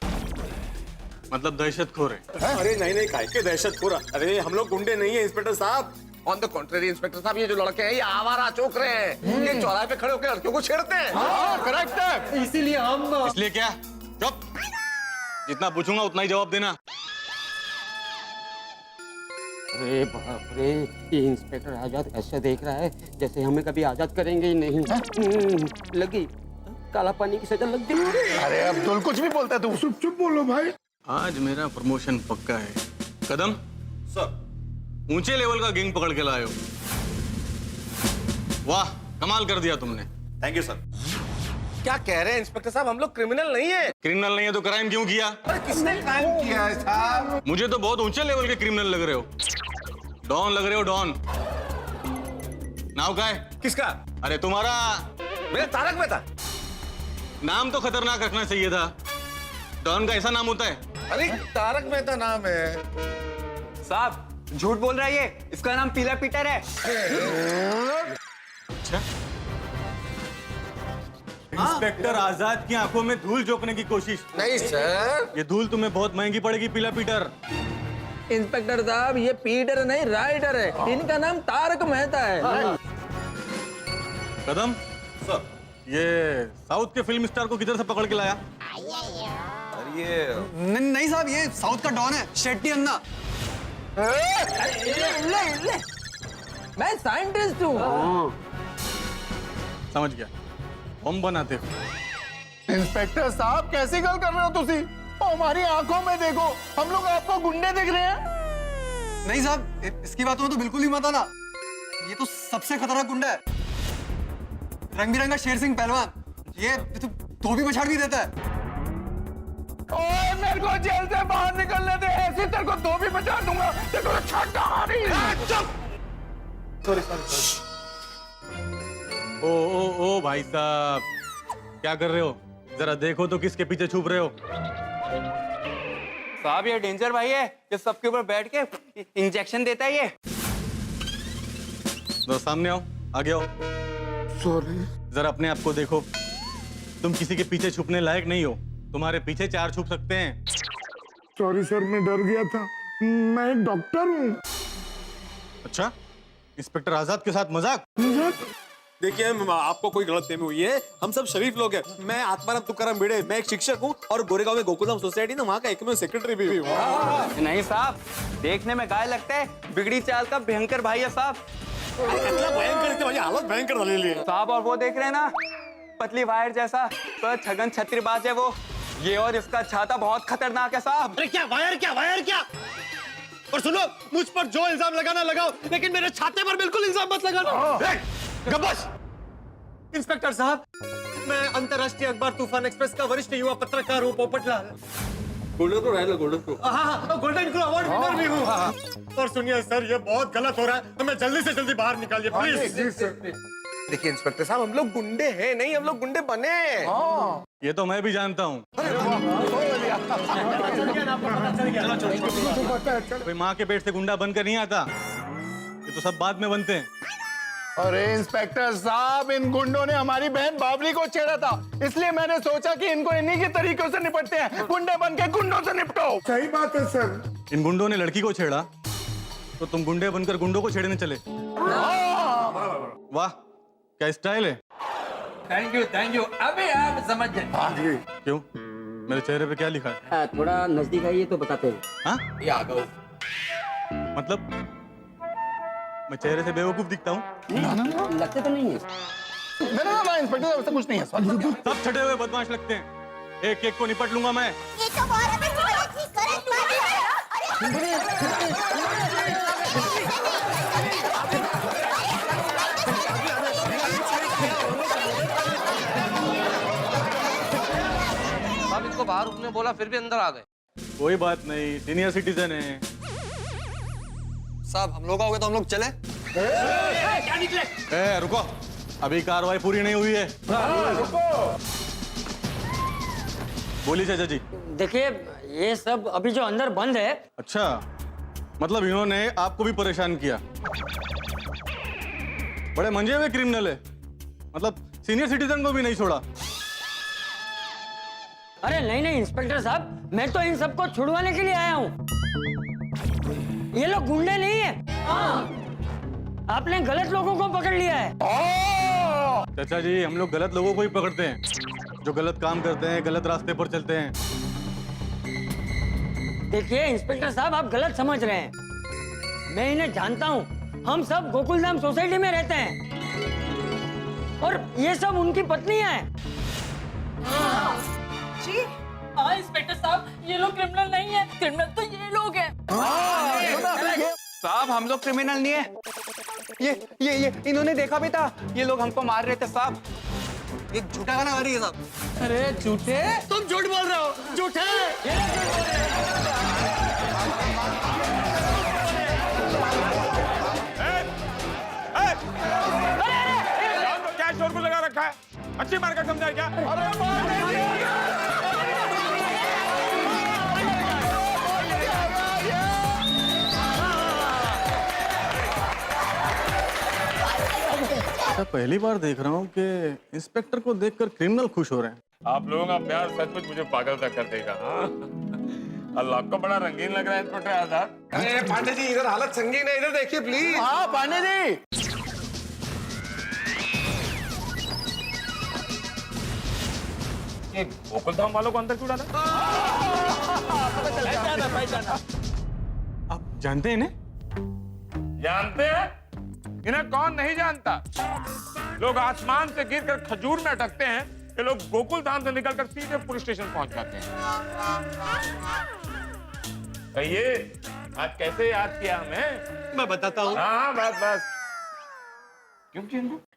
मतलब दहशतखोर है। अरे नहीं, काय के दहशतखोर? अरे हम लोग गुंडे नहीं है इंस्पेक्टर साहब। ऑन द कॉन्ट्रेरी इंस्पेक्टर साहब, ये जो लड़के हैं ये आवारा चौक रहे हैं। ये चौराहे पे खड़े होकर लड़कियों को छेड़ते हैं। करेक्ट है, इसीलिए हम। इसलिए क्या? चुप, जितना पूछूंगा उतना ही जवाब देना। अरे बाप रे, ये इंस्पेक्टर आजाद ऐसा देख रहा है जैसे हमें कभी आजाद करेंगे ही नहीं। लगी काला पानी की सजा लग गई। अरे अब्दुल कुछ भी बोलता है, तू चुप बोलो भाई। आज मेरा प्रमोशन पक्का है। कदम सर, ऊंचे लेवल का गैंग पकड़ के लाए हो। वाह, कमाल कर दिया तुमने। Thank you sir. क्या कह रहे हैं इंस्पेक्टर साहब, हम लोग क्रिमिनल नहीं है। क्रिमिनल नहीं है तो क्राइम क्यों किया? अरे किसने क्राइम किया है साहब? मुझे तो बहुत ऊंचे लेवल के क्रिमिनल लग रहे हो। डॉन लग रहे हो, डॉन। नाम क्या है? किसका? अरे तुम्हारा। मेरा तारक मेहता। नाम तो खतरनाक रखना चाहिए था। डॉन का ऐसा नाम होता है? अरे तारक मेहता नाम है। साहब झूठ बोल रहा है ये, इसका नाम पीला पीटर है। अच्छा, इंस्पेक्टर आजाद की आंखों में धूल झोंकने की कोशिश। नहीं सर, ये धूल तुम्हें बहुत महंगी पड़ेगी पीला पीटर। इंस्पेक्टर साहब, ये पीटर नहीं राइटर है, इनका नाम तारक मेहता है। कदम सर, ये साउथ के फिल्म स्टार को किधर से पकड़ के लाया? ये नहीं साहब, ये साउथ का डॉन है, शेट्टी अन्ना। मैं साइंटिस्ट हूँ। समझ गया, बम बनाते हो। इंस्पेक्टर साहब कैसी गल कर रहे हो तुसी? हमारी आंखों में देखो, हम लोग आपको गुंडे दिख रहे हैं। नहीं साहब, इसकी बातों में तो बिल्कुल ही मत आना। ये तो सबसे खतरनाक गुंडा है, रंग बिरंगा शेर सिंह पहलवान। ये तो धोबी पछाड़ भी देता है। ओए मेरे को जेल से बाहर निकलने दे, ऐसे तेरे को धोबी पछाड़ दूंगा। तेरे को छाटा मारी। चुप। सॉरी। ओ भाई साहब, क्या कर रहे हो? जरा देखो तो किसके पीछे छुप रहे हो? साहब ये डेंजर भाई है, ये सबके ऊपर बैठ के इंजेक्शन देता है ये। जरा सामने आओ, आगे आओ। सॉरी। जरा अपने आप को देखो, तुम किसी के पीछे छुपने लायक नहीं हो। तुम्हारे पीछे 4 छुप सकते हैं। सॉरी सर, मैं डर गया था। मैं एक डॉक्टर हूँ। अच्छा, इंस्पेक्टर आजाद के साथ मजाक? देखिए आपको कोई गलतफहमी हुई है, हम सब शरीफ लोग हैं। मैं आत्माराम तुकाराम भिड़े, मैं एक शिक्षक हूँ और गोरेगांव में गोकुलधाम सोसाइटी ना वहाँ का एकमेव सेक्रेटरी भी हूँ। नहीं साहब, देखने में गाय लगता है, बिगड़ी चाल का भयंकर भाई है साहब। भयंकर भाई, हालत भयंकर वाली है साहब। और वो देख रहे हैं ना, पतली वायर जैसा तो छगन छत्रीबाज है वो। ये और इसका छाता बहुत खतरनाक है साहब। अरे क्या वायर क्या? और सुनो, मुझ पर जो इल्जाम लगाना लगाओ, लेकिन मेरे छाते पर बिल्कुल इल्जाम मत लगाना। गबस! इंस्पेक्टर साहब, मैं अंतर्राष्ट्रीय अखबार तूफान एक्सप्रेस का वरिष्ठ युवा पत्रकार हूँ, पोपटलाल। गोल्डन को रहा गोल्डन को। हाँ, गोल्डन ग्लो अवार्ड विनर भी हूँ। और सुनिए सर, ये बहुत गलत हो रहा है, हमें जल्दी से जल्दी बाहर निकालिए प्लीज। देखिए इंस्पेक्टर साहब, हम लोग गुंडे हैं नहीं, हम लोग गुंडे बने। ये तो मैं भी जानता हूँ। कोई माँ के पेट से गुंडा बनकर नहीं आता, ये तो सब बाद में बनते हैं। अरे इंस्पेक्टर साहब, इन गुंडों ने हमारी बहन बाबली को छेड़ा था, इसलिए मैंने सोचा कि इनको इन्हीं के तरीकों से निपटते हैं। गुंडे बन के गुंडों से निपटो। सही बात है सर। इन गुंडों ने लड़की को छेड़ा तो तुम गुंडे बनकर गुंडों को छेड़ने चले। वाह, क्या स्टाइल है। Thank you. अभी आप समझ जाए। क्यों, मेरे चेहरे पे क्या लिखा है? थोड़ा नजदीक आइए तो बताते हैं। हाँ? ये आ गओ। मतलब मैं चेहरे से बेवकूफ दिखता हूँ? लगते तो नहीं है। ना इंस्पेक्टर साहब, ऐसा कुछ नहीं है। सब छठे हुए बदमाश लगते हैं, एक एक को निपट लूंगा मैं। ये तो बहुत गलत बात है। अब इनको बाहर रुकने बोला, फिर भी अंदर आ गए। कोई बात नहीं, सीनियर सिटीजन है। साहब हम लोग आओगे तो हम लोग चले। क्या निकले? रुको, अभी कार्रवाई पूरी नहीं हुई है। बोलिए चाचा जी। देखिए, ये सब अभी जो अंदर बंद है। अच्छा, मतलब इन्होंने आपको भी परेशान किया। बड़े मंजे हुए क्रिमिनल है, मतलब सीनियर सिटीजन को भी नहीं छोड़ा। अरे नहीं इंस्पेक्टर साहब, मैं तो इन सबको छुड़वाने के लिए आया हूँ। ये लोग गुंडे नहीं है। आपने गलत लोगों को पकड़ लिया है। चाचा जी, हम लोग गलत लोगों को ही पकड़ते हैं, जो गलत काम करते हैं, गलत रास्ते पर चलते हैं। देखिए इंस्पेक्टर साहब, आप गलत समझ रहे हैं। मैं इन्हें जानता हूँ, हम सब गोकुलधाम सोसाइटी में रहते हैं और ये सब उनकी पत्नियां हैं। जी हाँ इंस्पेक्टर साहब, ये लोग क्रिमिनल नहीं है, क्रिमिनल तो ये लोग हैं। साहब हम लोग क्रिमिनल नहीं है। ये इन्होंने देखा भी था, ये लोग हमको मार रहे थे साहब। एक झूठा गाना आ रही है साहब। अरे झूठे? तुम झूठ बोल रहे हो, झूठे। क्या शोर को लगा रखा है? अच्छी मार का समझा क्या? पहली बार देख रहा हूँ कि इंस्पेक्टर को देखकर क्रिमिनल खुश हो रहे हैं। आप लोगों का प्यार सचमुच मुझे पागल तक कर देगा। अल्लाह, आपको बड़ा रंगीन लग रहा है इंस्पेक्टर आजाद। अरे पांडे जी, इधर हालत संगीन है, इधर देखिए प्लीज। हाँ पांडे जी। ये गोकुलधाम वालों को अंदर क्यों डाला? आप जानते हैं इन्हें? जानते हैं? इन्हें कौन नहीं जानता? लोग आसमान से गिरकर खजूर में अटकते हैं, ये लोग गोकुलधाम से निकलकर सीधे पुलिस स्टेशन पहुंच जाते हैं। ये आज कैसे याद किया हमें? मैं बताता हूँ। हाँ बस क्यों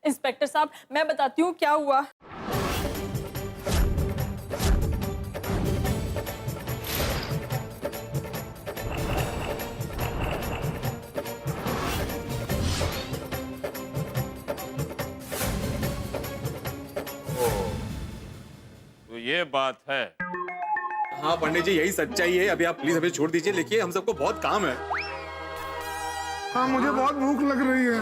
इंस्पेक्टर साहब मैं बताती हूँ क्या हुआ। तो ये बात है। हाँ पंडित जी, यही सच्चाई है। अभी आप प्लीज हमें छोड़ दीजिए, लिखिए, हम सबको बहुत काम है। हाँ मुझे बहुत भूख लग रही है।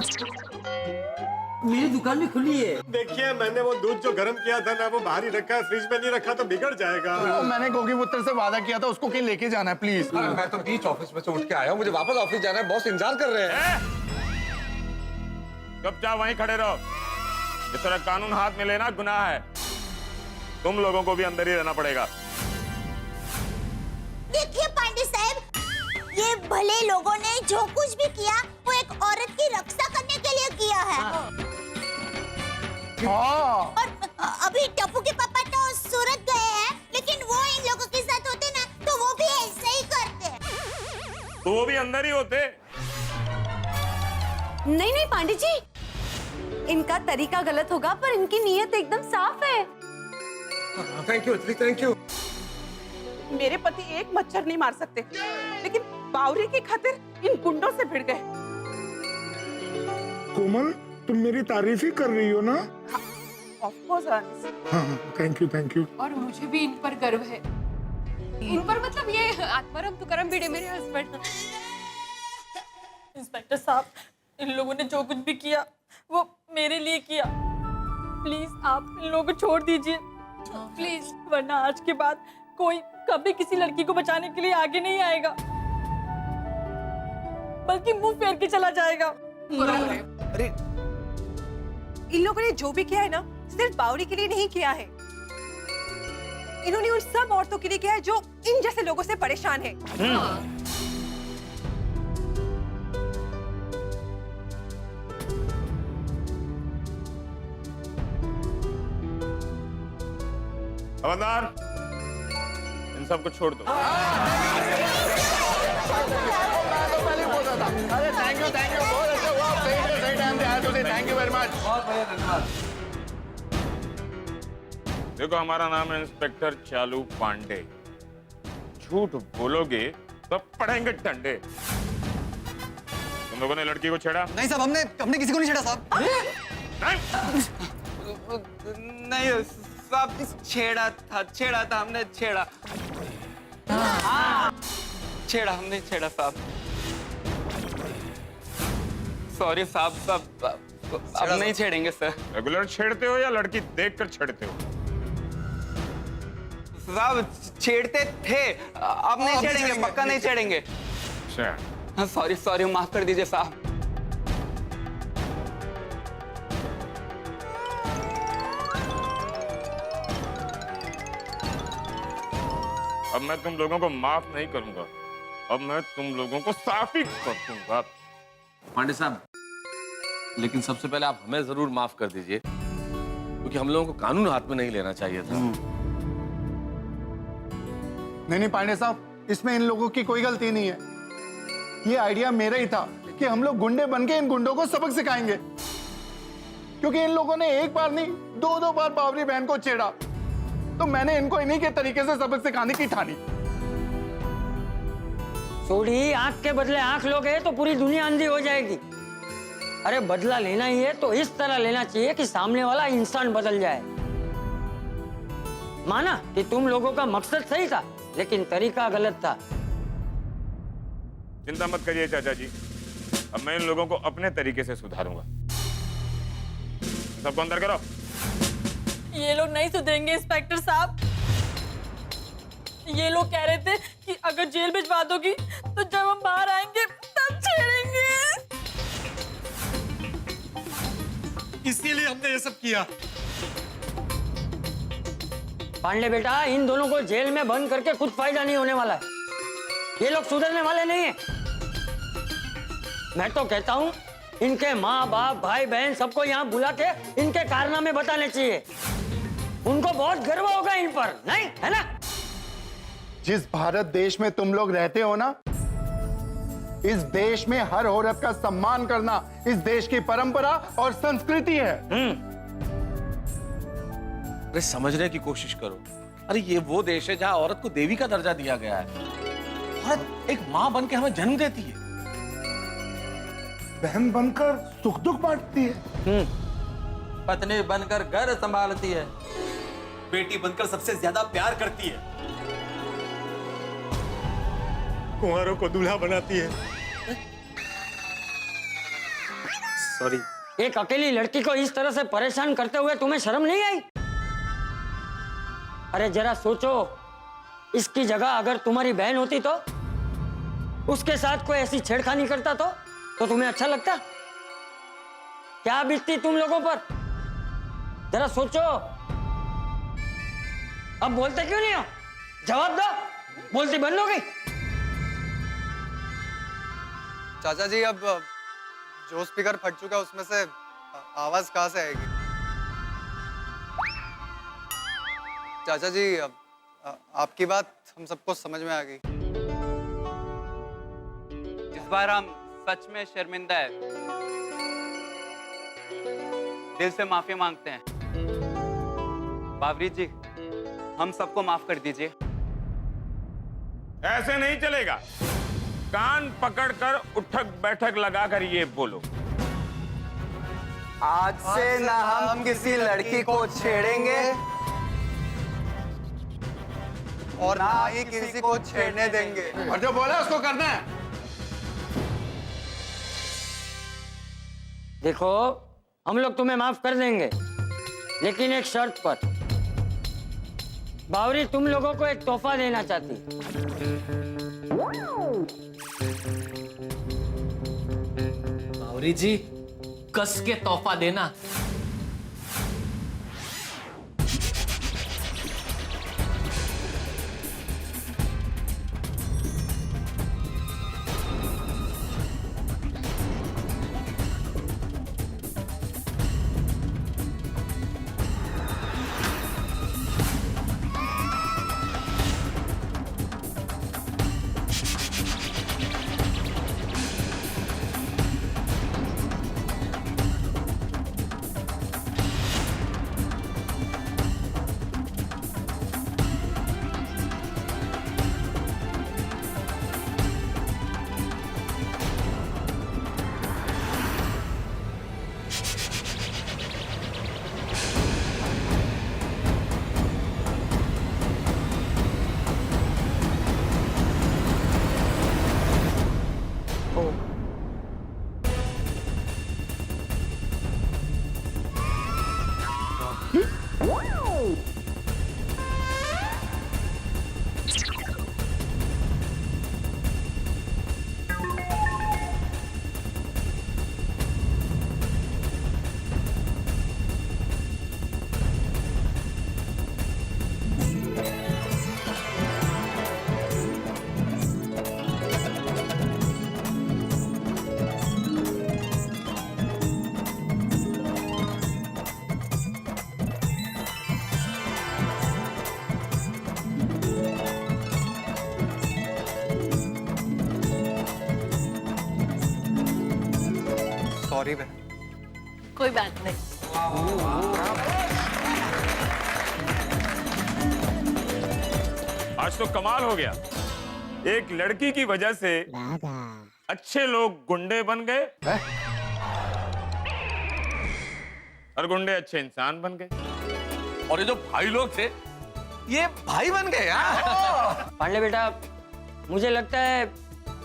मेरी दुकान भी खुली है। देखिए मैंने वो दूध जो गर्म किया था ना, वो बाहर ही रखा है, फ्रिज में नहीं रखा तो बिगड़ जाएगा। तो मैंने गोगी पुत्र से वादा किया था, उसको कहीं लेके जाना है प्लीज। मैं तो बीच ऑफिस में से उठ के आया हूँ, मुझे वापस ऑफिस जाना है, बॉस इंतजार कर रहे हैं। चुपचाप वहीं खड़े रहो। इस तरह कानून हाथ में लेना गुनाह है। तुम लोगों को भी अंदर ही रहना पड़ेगा। देखिए पांडे साहब, ये भले लोगों ने जो कुछ भी किया वो एक औरत की रक्षा करने के लिए किया है। और अभी टप्पू के पापा तो सूरत गए हैं, लेकिन वो इन लोगों के साथ होते ना तो वो भी ऐसे ही करते। तो वो भी अंदर ही होते। नहीं नहीं पांडे जी, इनका तरीका गलत होगा पर इनकी नीयत एकदम साफ है। Thank you, thank you. मेरे पति एक मच्छर नहीं मार सकते, लेकिन बावरी की खातिर इन गुंडों से भिड़ गए। कोमल, तुम मेरी तारीफ ही कर रही हो ना? ऑफ कोर्स आंस। हाँ थैंक यू। और मुझे भी इन पर गर्व है। इन पर मतलब ये आत्माराम तुकाराम भिड़े मेरे हस्बैंड। इंस्पेक्टर साहब, इन लोगों ने जो कुछ भी किया वो मेरे लिए किया। प्लीज आप इन लोगों को छोड़ दीजिए प्लीज, वरना आज के बाद कोई कभी किसी लड़की को बचाने के लिए आगे नहीं आएगा, बल्कि मुंह फेर के चला जाएगा। अरे इन लोगों ने जो भी किया है ना, सिर्फ बावरी के लिए नहीं किया है। इन्होंने उन सब औरतों के लिए किया है जो इन जैसे लोगों से परेशान है। हवलदार, इन सबको छोड़ दो। अरे थैंक यू बहुत अच्छा हुआ। सही टाइम पे आया तुझे, थैंक यू वेरी मच। बहुत बढ़िया, धन्यवाद। देखो हमारा नाम है इंस्पेक्टर चालू पांडे। झूठ बोलोगे तो पड़ेंगे डंडे। तुम लोगों ने लड़की को छेड़ा? नहीं साहब, हमने किसी को नहीं छेड़ा साहब। नहीं साहब, छेड़ा था हमने छेड़ा। हमने छेड़ा साहब। सॉरी साहब, अब नहीं छेड़ेंगे सर। रेगुलर छेड़ते हो या लड़की देखकर छेड़ते हो? साहब छेड़ते थे, अब नहीं छेड़ेंगे, पक्का नहीं छेड़ेंगे। सॉरी माफ कर दीजिए साहब। अब मैं तुम लोगों को माफ नहीं करूंगा, अब मैं तुम लोगों को साफ ही कर दूंगा। पांडे साहब, लेकिन सबसे पहले आप हमें जरूर माफ कर दीजिए, क्योंकि हम लोगों को कानून हाथ में नहीं लेना चाहिए था। नहीं पांडे साहब, इसमें इन लोगों की कोई गलती नहीं है। ये आइडिया मेरा ही था कि हम लोग गुंडे बनके इन गुंडों को सबक सिखाएंगे, क्योंकि इन लोगों ने एक बार नहीं दो बार बावरी बहन को छेड़ा, तो मैंने इनको इन्हीं के तरीके से सबक सिखाने की ठानी। सोडी, आंख के बदले आंख लोगे तो पूरी दुनिया अंधी हो जाएगी। अरे बदला लेना ही है तो इस तरह लेना चाहिए कि सामने वाला इंसान बदल जाए। माना कि तुम लोगों का मकसद सही था, लेकिन तरीका गलत था। चिंता मत करिए चाचा जी, अब मैं इन लोगों को अपने तरीके से सुधारूंगा। सबको अंदर करो। ये लोग नहीं सुधरेंगे इंस्पेक्टर साहब। ये लोग कह रहे थे कि अगर जेल भिजवा दोगी तो जब हम बाहर आएंगे तब छेड़ेंगे। इसीलिए हमने ये सब किया। पांडे बेटा, इन दोनों को जेल में बंद करके कुछ फायदा नहीं होने वाला है। ये लोग सुधरने वाले नहीं है। मैं तो कहता हूँ इनके माँ बाप भाई बहन सबको यहाँ बुला के इनके कारनामे बताने चाहिए। उनको बहुत गर्व होगा इन पर, नहीं है ना? जिस भारत देश में तुम लोग रहते हो ना, इस देश में हर औरत का सम्मान करना इस देश की परंपरा और संस्कृति है। अरे समझने की कोशिश करो। अरे ये वो देश है जहां औरत को देवी का दर्जा दिया गया है। औरत एक माँ बन के हमें जन्म देती है, बहन बनकर सुख दुख बांटती है, पत्नी बनकर घर संभालती है, बेटी बनकर सबसे ज्यादा प्यार करती है, कुंवारों को दूल्हा बनाती है। सॉरी। एक अकेली लड़की को इस तरह से परेशान करते हुए तुम्हें शर्म नहीं आई? अरे जरा सोचो, इसकी जगह अगर तुम्हारी बहन होती तो उसके साथ कोई ऐसी छेड़खानी करता तो तुम्हें अच्छा लगता? क्या बीतती तुम लोगों पर? जरा सोचो। अब बोलते क्यों नहीं हो? जवाब दो, बोलती बंद हो गई। चाचा जी, अब जो स्पीकर फट चुका है उसमें से आवाज कहाँ से आएगी? चाचा जी, आपकी बात हम सबको समझ में आ गई। इस बार हम सच में शर्मिंदा है, दिल से माफी मांगते हैं। बावरी जी, हम सबको माफ कर दीजिए। ऐसे नहीं चलेगा। कान पकड़कर उठक बैठक लगाकर ये बोलो, आज से ना हम किसी लड़की को छेड़ेंगे और ना ही किसी को छेड़ने देंगे। और जो बोला उसको करना है। देखो, हम लोग तुम्हें माफ कर देंगे, लेकिन एक शर्त पर। बावरी तुम लोगों को एक तोहफा देना चाहती। बावरी जी, कस के तोहफा देना। सॉरी बहन। कोई बात नहीं। आज तो कमाल हो गया। एक लड़की की वजह से अच्छे लोग गुंडे बन गए और गुंडे अच्छे इंसान बन गए। और ये जो भाई लोग थे, ये भाई बन गए यार। पांडे बेटा, मुझे लगता है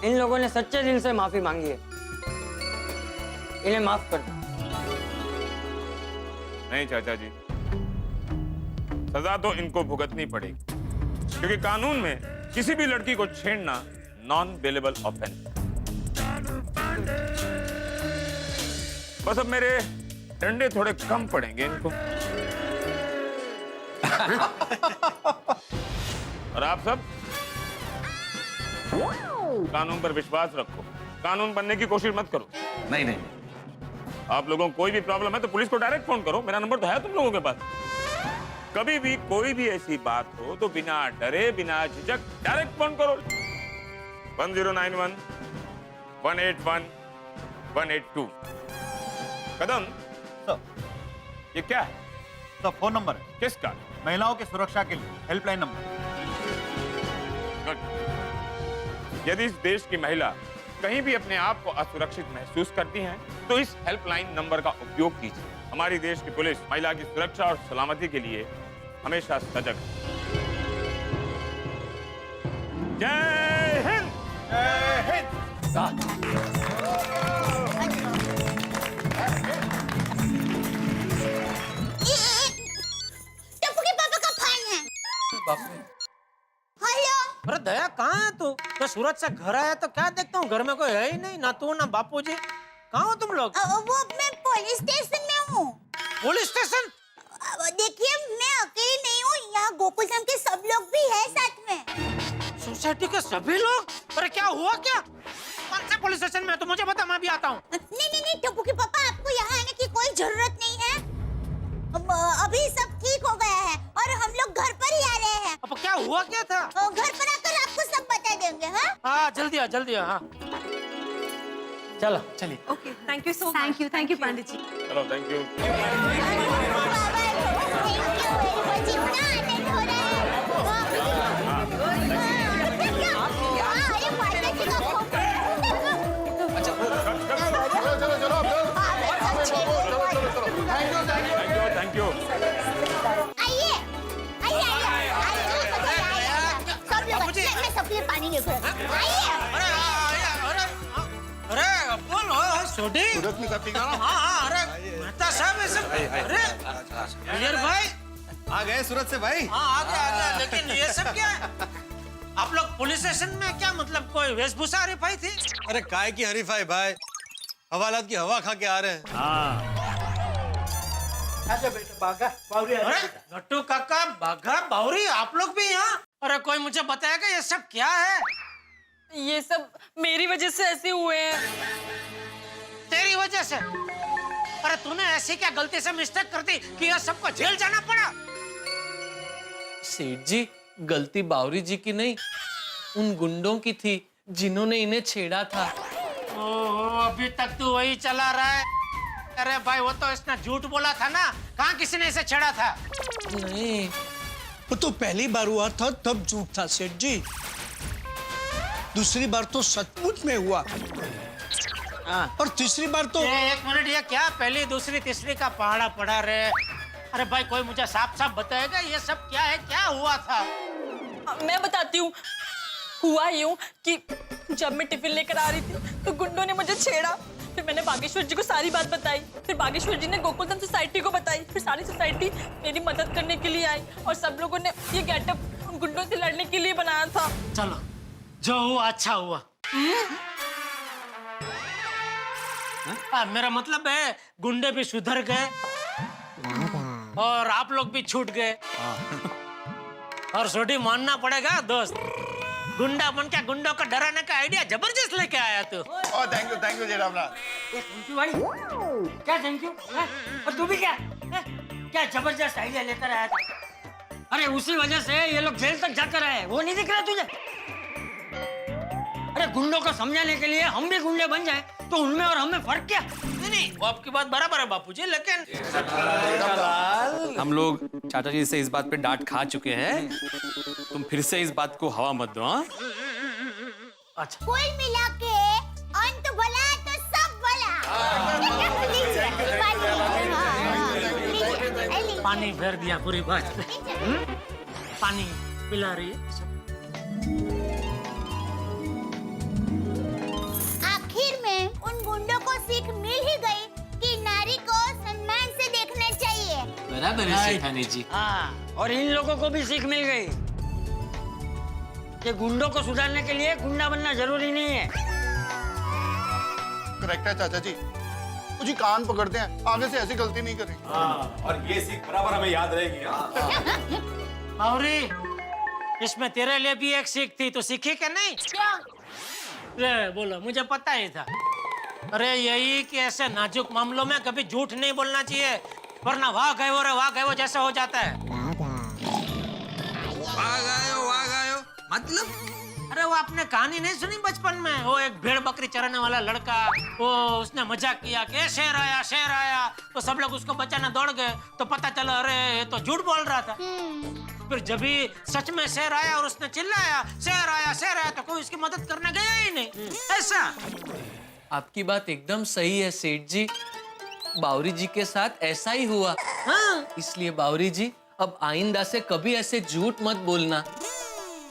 इन लोगों ने सच्चे दिल से माफी मांगी है। इन्हें माफ कर दो। नहीं चाचा जी, सजा तो इनको भुगतनी पड़ेगी, क्योंकि कानून में किसी भी लड़की को छेड़ना नॉन बेलेबल ऑफेंस। बस अब मेरे डंडे थोड़े कम पड़ेंगे इनको। और आप सब कानून पर विश्वास रखो, कानून बनने की कोशिश मत करो। नहीं नहीं, आप लोगों को कोई भी प्रॉब्लम है तो पुलिस को डायरेक्ट फोन करो, मेरा नंबर तो है तुम लोगों के पास। कभी भी कोई भी ऐसी बात हो तो बिना डरे बिना झिझक डायरेक्ट फोन करो। 1091 181-182। कदम ये क्या है? सर फोन नंबर है। किसका? महिलाओं की सुरक्षा के लिए हेल्पलाइन नंबर। गुड। यदि इस देश की महिला कहीं भी अपने आप को असुरक्षित महसूस करती हैं, तो इस हेल्पलाइन नंबर का उपयोग कीजिए। हमारी देश की पुलिस महिला की सुरक्षा और सलामती के लिए हमेशा सजग है। जय हिंद। जय हिंद। टप्पू के पापा का फोन है। हेलो। अरे दया कहाँ है तू? मैं सूरत से घर आया तो क्या देखता हूँ, घर में कोई है ही नहीं, ना तू ना बापूजी। कहाँ हो तुम लोग? वो मैं पुलिस स्टेशन में हूँ। Police station? देखिए मैं अकेली नहीं हूँ, यहाँ गोकुल धाम के सब लोग भी हैं साथ में। सोसाइटी के सभी लोग? अरे क्या हुआ क्या? कौन से पुलिस स्टेशन में? तो मुझे बता, मैं भी आता हूँ। नहीं टप्पू के पापा, आपको यहाँ आने की कोई जरूरत नहीं है। अभी सब ठीक हो गया है और हम लोग घर पर ही आ रहे हैं। अब क्या हुआ क्या था? घर पर आकर आपको सब बता देंगे। हाँ जल्दी आ हाँ। चलो चलिए। Okay, thank you so much. Thank you पंडित जी। चलो थैंक यू। Thank you. मैं सबके लिए पानी लेकर अरे बोल छोटी। हाँ अरे मेहता साहब ऐसे। अरे क्लियर भाई आ गए सूरत से भाई। हाँ आ गया लेकिन ये सब क्या है? आप लोग पुलिस स्टेशन में क्या मतलब कोई वेशभूषा हरीफाई थी? अरे काय की हरीफाई भाई, हवालात की हवा खा के आ रहे हैं। आजा बेटा, बाघा बावरी। अरे नट्टू काका, बाघा बावरी, आप लोग भी यहाँ? अरे कोई मुझे बताएगा ये सब क्या है? ये सब मेरी वजह से ऐसे हुए हैं। तेरी वजह से? अरे तूने ऐसी क्या गलती से मिस्टेक कर दी कि यह सबको जेल जाना पड़ा? सेठ जी, गलती बावरी जी की नहीं, उन गुंडों की थी जिन्होंने इन्हें छेड़ा था। ओह, अभी तक तू वही चला रहा है? अरे भाई वो तो इसने झूठ बोला था ना, कहाँ किसी ने इसे छेड़ा था? नहीं, वो तो पहली बार हुआ था तब झूठ था सेठ जी, दूसरी बार तो सचमुच में हुआ और तीसरी बार तो। एक मिनट, ये क्या पहली दूसरी तीसरी का पहाड़ा पड़ा रे? अरे भाई कोई मुझे साफ साफ बताएगा ये सब क्या है, क्या हुआ था? मैं बताती हूँ। हुआ यूं कि जब मैं टिफिन लेकर आ रही थी तो गुंडों ने मुझे छेड़ा। फिर मैंने बागेश्वर जी को सारी बात बताई, फिर बागेश्वर जी ने गोकुलधाम सोसाइटी को बताई, फिर सारी सोसाइटी मेरी मदद करने के लिए आई और सब लोगों ने ये गेटअप उन गुंडों से लड़ने के लिए बनाया था। चलो जो हुआ अच्छा हुआ। मेरा मतलब है गुंडे भी सुधर गए और आप लोग भी छूट गए। और छोटी मानना पड़ेगा दोस्त, गुंडा बन के गुंडों को डराने का आइडिया जबरदस्त लेके आया तू। Thank you Jethalal. Thank you भाई। क्या थैंक यू? और तू भी क्या जबरदस्त आइडिया लेकर आया था? अरे उसी वजह से ये लोग जेल तक जाकर आए, वो नहीं दिख रहा तुझे? अरे गुंडों को समझाने के लिए हम भी गुंडे बन जाए तो उनमें और हमें फर्क क्या? नहीं वो आपकी बात बराबर है बापूजी, लेकिन हम लोग चाचा जी से इस बात पे डांट खा चुके हैं, तुम फिर से इस बात को हवा मत दो। हाँ अच्छा, कुल मिला के अंत भला तो सब भला। पानी भर दिया पूरी बात। पानी पिला रही है। आखिर में उन गुंडों को सीख मिल ही गई कि नारी को सम्मान से देखना चाहिए। बराबर है सेठानी जी। हाँ, और इन लोगों को भी सीख मिल गई कि गुंडों को सुधारने के लिए गुंडा बनना जरूरी नहीं है। करेक्ट है चाचा जी, मुझे कान पकड़ते हैं, आगे से ऐसी गलती नहीं करेंगे। और ये सीख बराबर हमें याद रहेगी। बावरी, इसमें तेरे लिए भी एक सीख थी, तो सीखी क्या नहीं? क्या? रे बोलो, मुझे पता ही था। अरे यही कि ऐसे नाजुक मामलों में कभी झूठ नहीं बोलना चाहिए, वरना वाह गए वो जैसा हो जाता है। वाह गए हो मतलब? अरे वो आपने कहानी नहीं सुनी बचपन में? वो एक भेड़ बकरी चराने वाला लड़का, वो उसने मजाक किया कि शेर आया, तो सब लोग उसको बचाने दौड़ गए, तो पता चला अरे ये तो झूठ बोल रहा था। फिर जब भी सच में शेर आया और उसने चिल्लाया शेर आया, तो कोई उसकी मदद करने गया ही नहीं। ऐसा आपकी बात एकदम सही है सेठ जी, बावरी जी के साथ ऐसा ही हुआ। हाँ। इसलिए बावरी जी अब आइंदा से कभी ऐसे झूठ मत बोलना।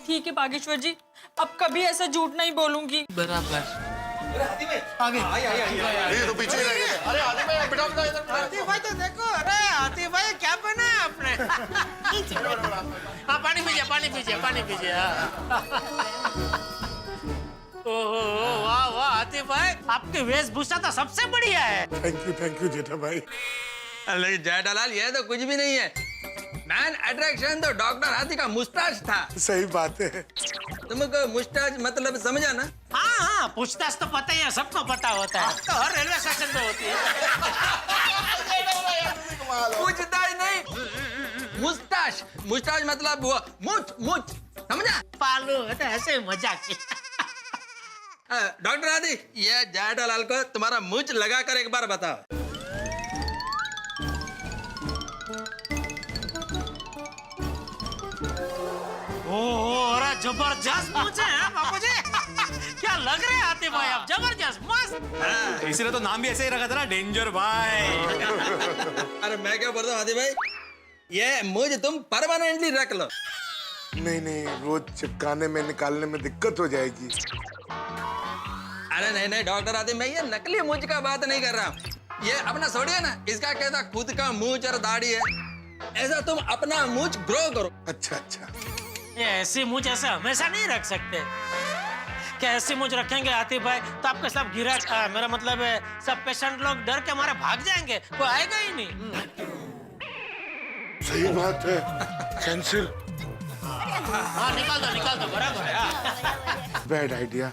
ठीक है बागेश्वर जी, अब कभी ऐसा झूठ नहीं बोलूंगी। बराबर। आगे ये तो पीछे रह गए। अरे आतिफ भाई बेटा इधर। आतिफ भाई तो देखो, अरे आतिफ भाई क्या पहना है आपने? हाँ पानी पीजिए। ओहो वाह वाह आतिफ भाई, आपकी वेशभूषा तो सबसे बढ़िया है। थैंक यू जेठा भाई। लेकिन जेठालाल ये तो कुछ भी नहीं है, मैन अट्रैक्शन तो डॉक्टर हाथी का मुस्ताच था। सही बात है। तुमको मुस्ताच मतलब समझा ना? हाँ पूछताछ तो पता ही है, सबको पता होता है, तो हर रेलवे स्टेशन पे होती है। पूछताछ नहीं, मुस्ताच मतलब वो मुछ समझा? पालू है तो ऐसे मजाक किया। डॉक्टर हाथी, ये जेठालाल को तुम्हारा मुछ लगाकर एक बार बताओ। अरे जबरदस्त मुझे है बापूजी। क्या लग रहे हैं आतिफ भाई आप, जबरदस्त मस्त। इसीलिए तो नाम भी ऐसे ही रखा था ना, डेंजर भाई। अरे मैं क्या बोलता हूँ हाथी भाई, ये मुझे तुम परमानेंटली रख लो। नहीं रोज चिपकाने में निकालने में दिक्कत हो जाएगी। अरे नहीं डॉक्टर हाथी, मैं ये नकली मुझ का बात नहीं कर रहा हूँ। ये अपना छोड़िए ना, इसका कहता खुद का मूंछ और दाढ़ी है, ऐसा तुम अपना मूंछ ग्रो करो। अच्छा ये ऐसी मुझ ऐसे हमेशा नहीं रख सकते। क्या ऐसी मुझ रखेंगे आतिफ भाई तो आपके सब गिराक, मेरा मतलब है सब पेशेंट लोग डर के हमारे भाग जाएंगे, कोई आएगा ही नहीं। सही बात है, कैंसिल। हाँ निकाल दो बराबर है। Bad idea.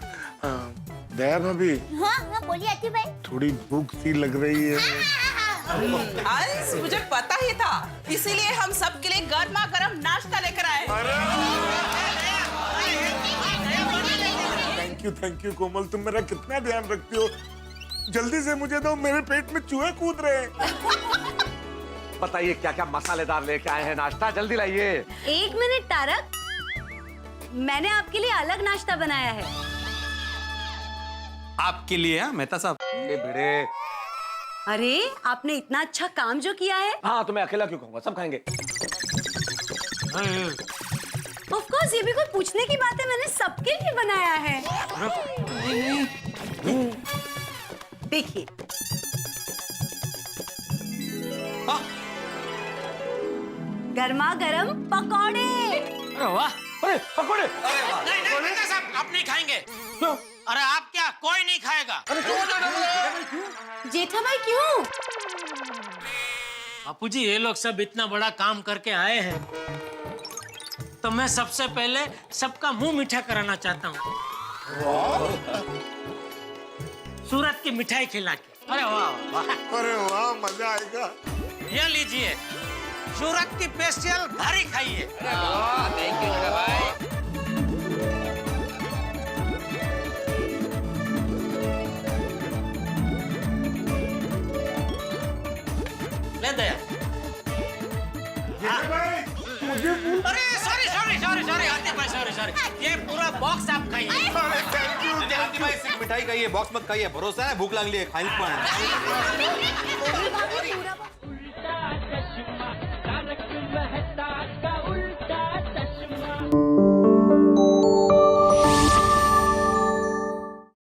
दया भाभी। हाँ बोलिए आतिफ भाई। थोड़ी भूख सी लग रही है। अंश, मुझे पता ही था, इसीलिए हम सबके लिए गर्मा गर्म नाश्ता लेकर आए। थैंक यू कोमल, तुम मेरा कितना ध्यान रखती हो। जल्दी से मुझे दो, मेरे पेट में चूहे कूद रहे हैं। बताइए क्या क्या मसालेदार लेके आए हैं नाश्ता, जल्दी लाइए। 1 मिनट तारक, मैंने आपके लिए अलग नाश्ता बनाया है। आपके लिए मेहता साहब। भिड़े, अरे आपने इतना अच्छा काम जो किया है। हाँ तो मैं अकेला क्यों खाऊंगा, सब खाएंगे। ऑफ कोर्स, ये भी कोई पूछने की बात है, मैंने सबके लिए बनाया है। देखिए गर्मा गर्म पकौड़े। अरे वाह, अरे पकौड़े। नहीं बेटा साहब, आप नहीं खाएंगे। क्यों? अरे आप क्या, कोई नहीं खाएगा। जेठा भाई क्यों? बापूजी ये लोग सब इतना बड़ा काम करके आए हैं, तो मैं सबसे पहले सबका मुंह मीठा कराना चाहता हूँ। सूरत की मिठाई खिला के। अरे वाह, अरे वाह, मजा आएगा। ये लीजिए, सूरत की स्पेशल भारी खाइए। थैंक यू भाई। ले दया। अरे सॉरी आतिफ भाई, सॉरी, ये पूरा बॉक्स आप खाइए। आतिफ भाई सिर्फ मिठाई खाइए, बॉक्स मत खाइए, भरोसा है भूख लग रही है, खाई।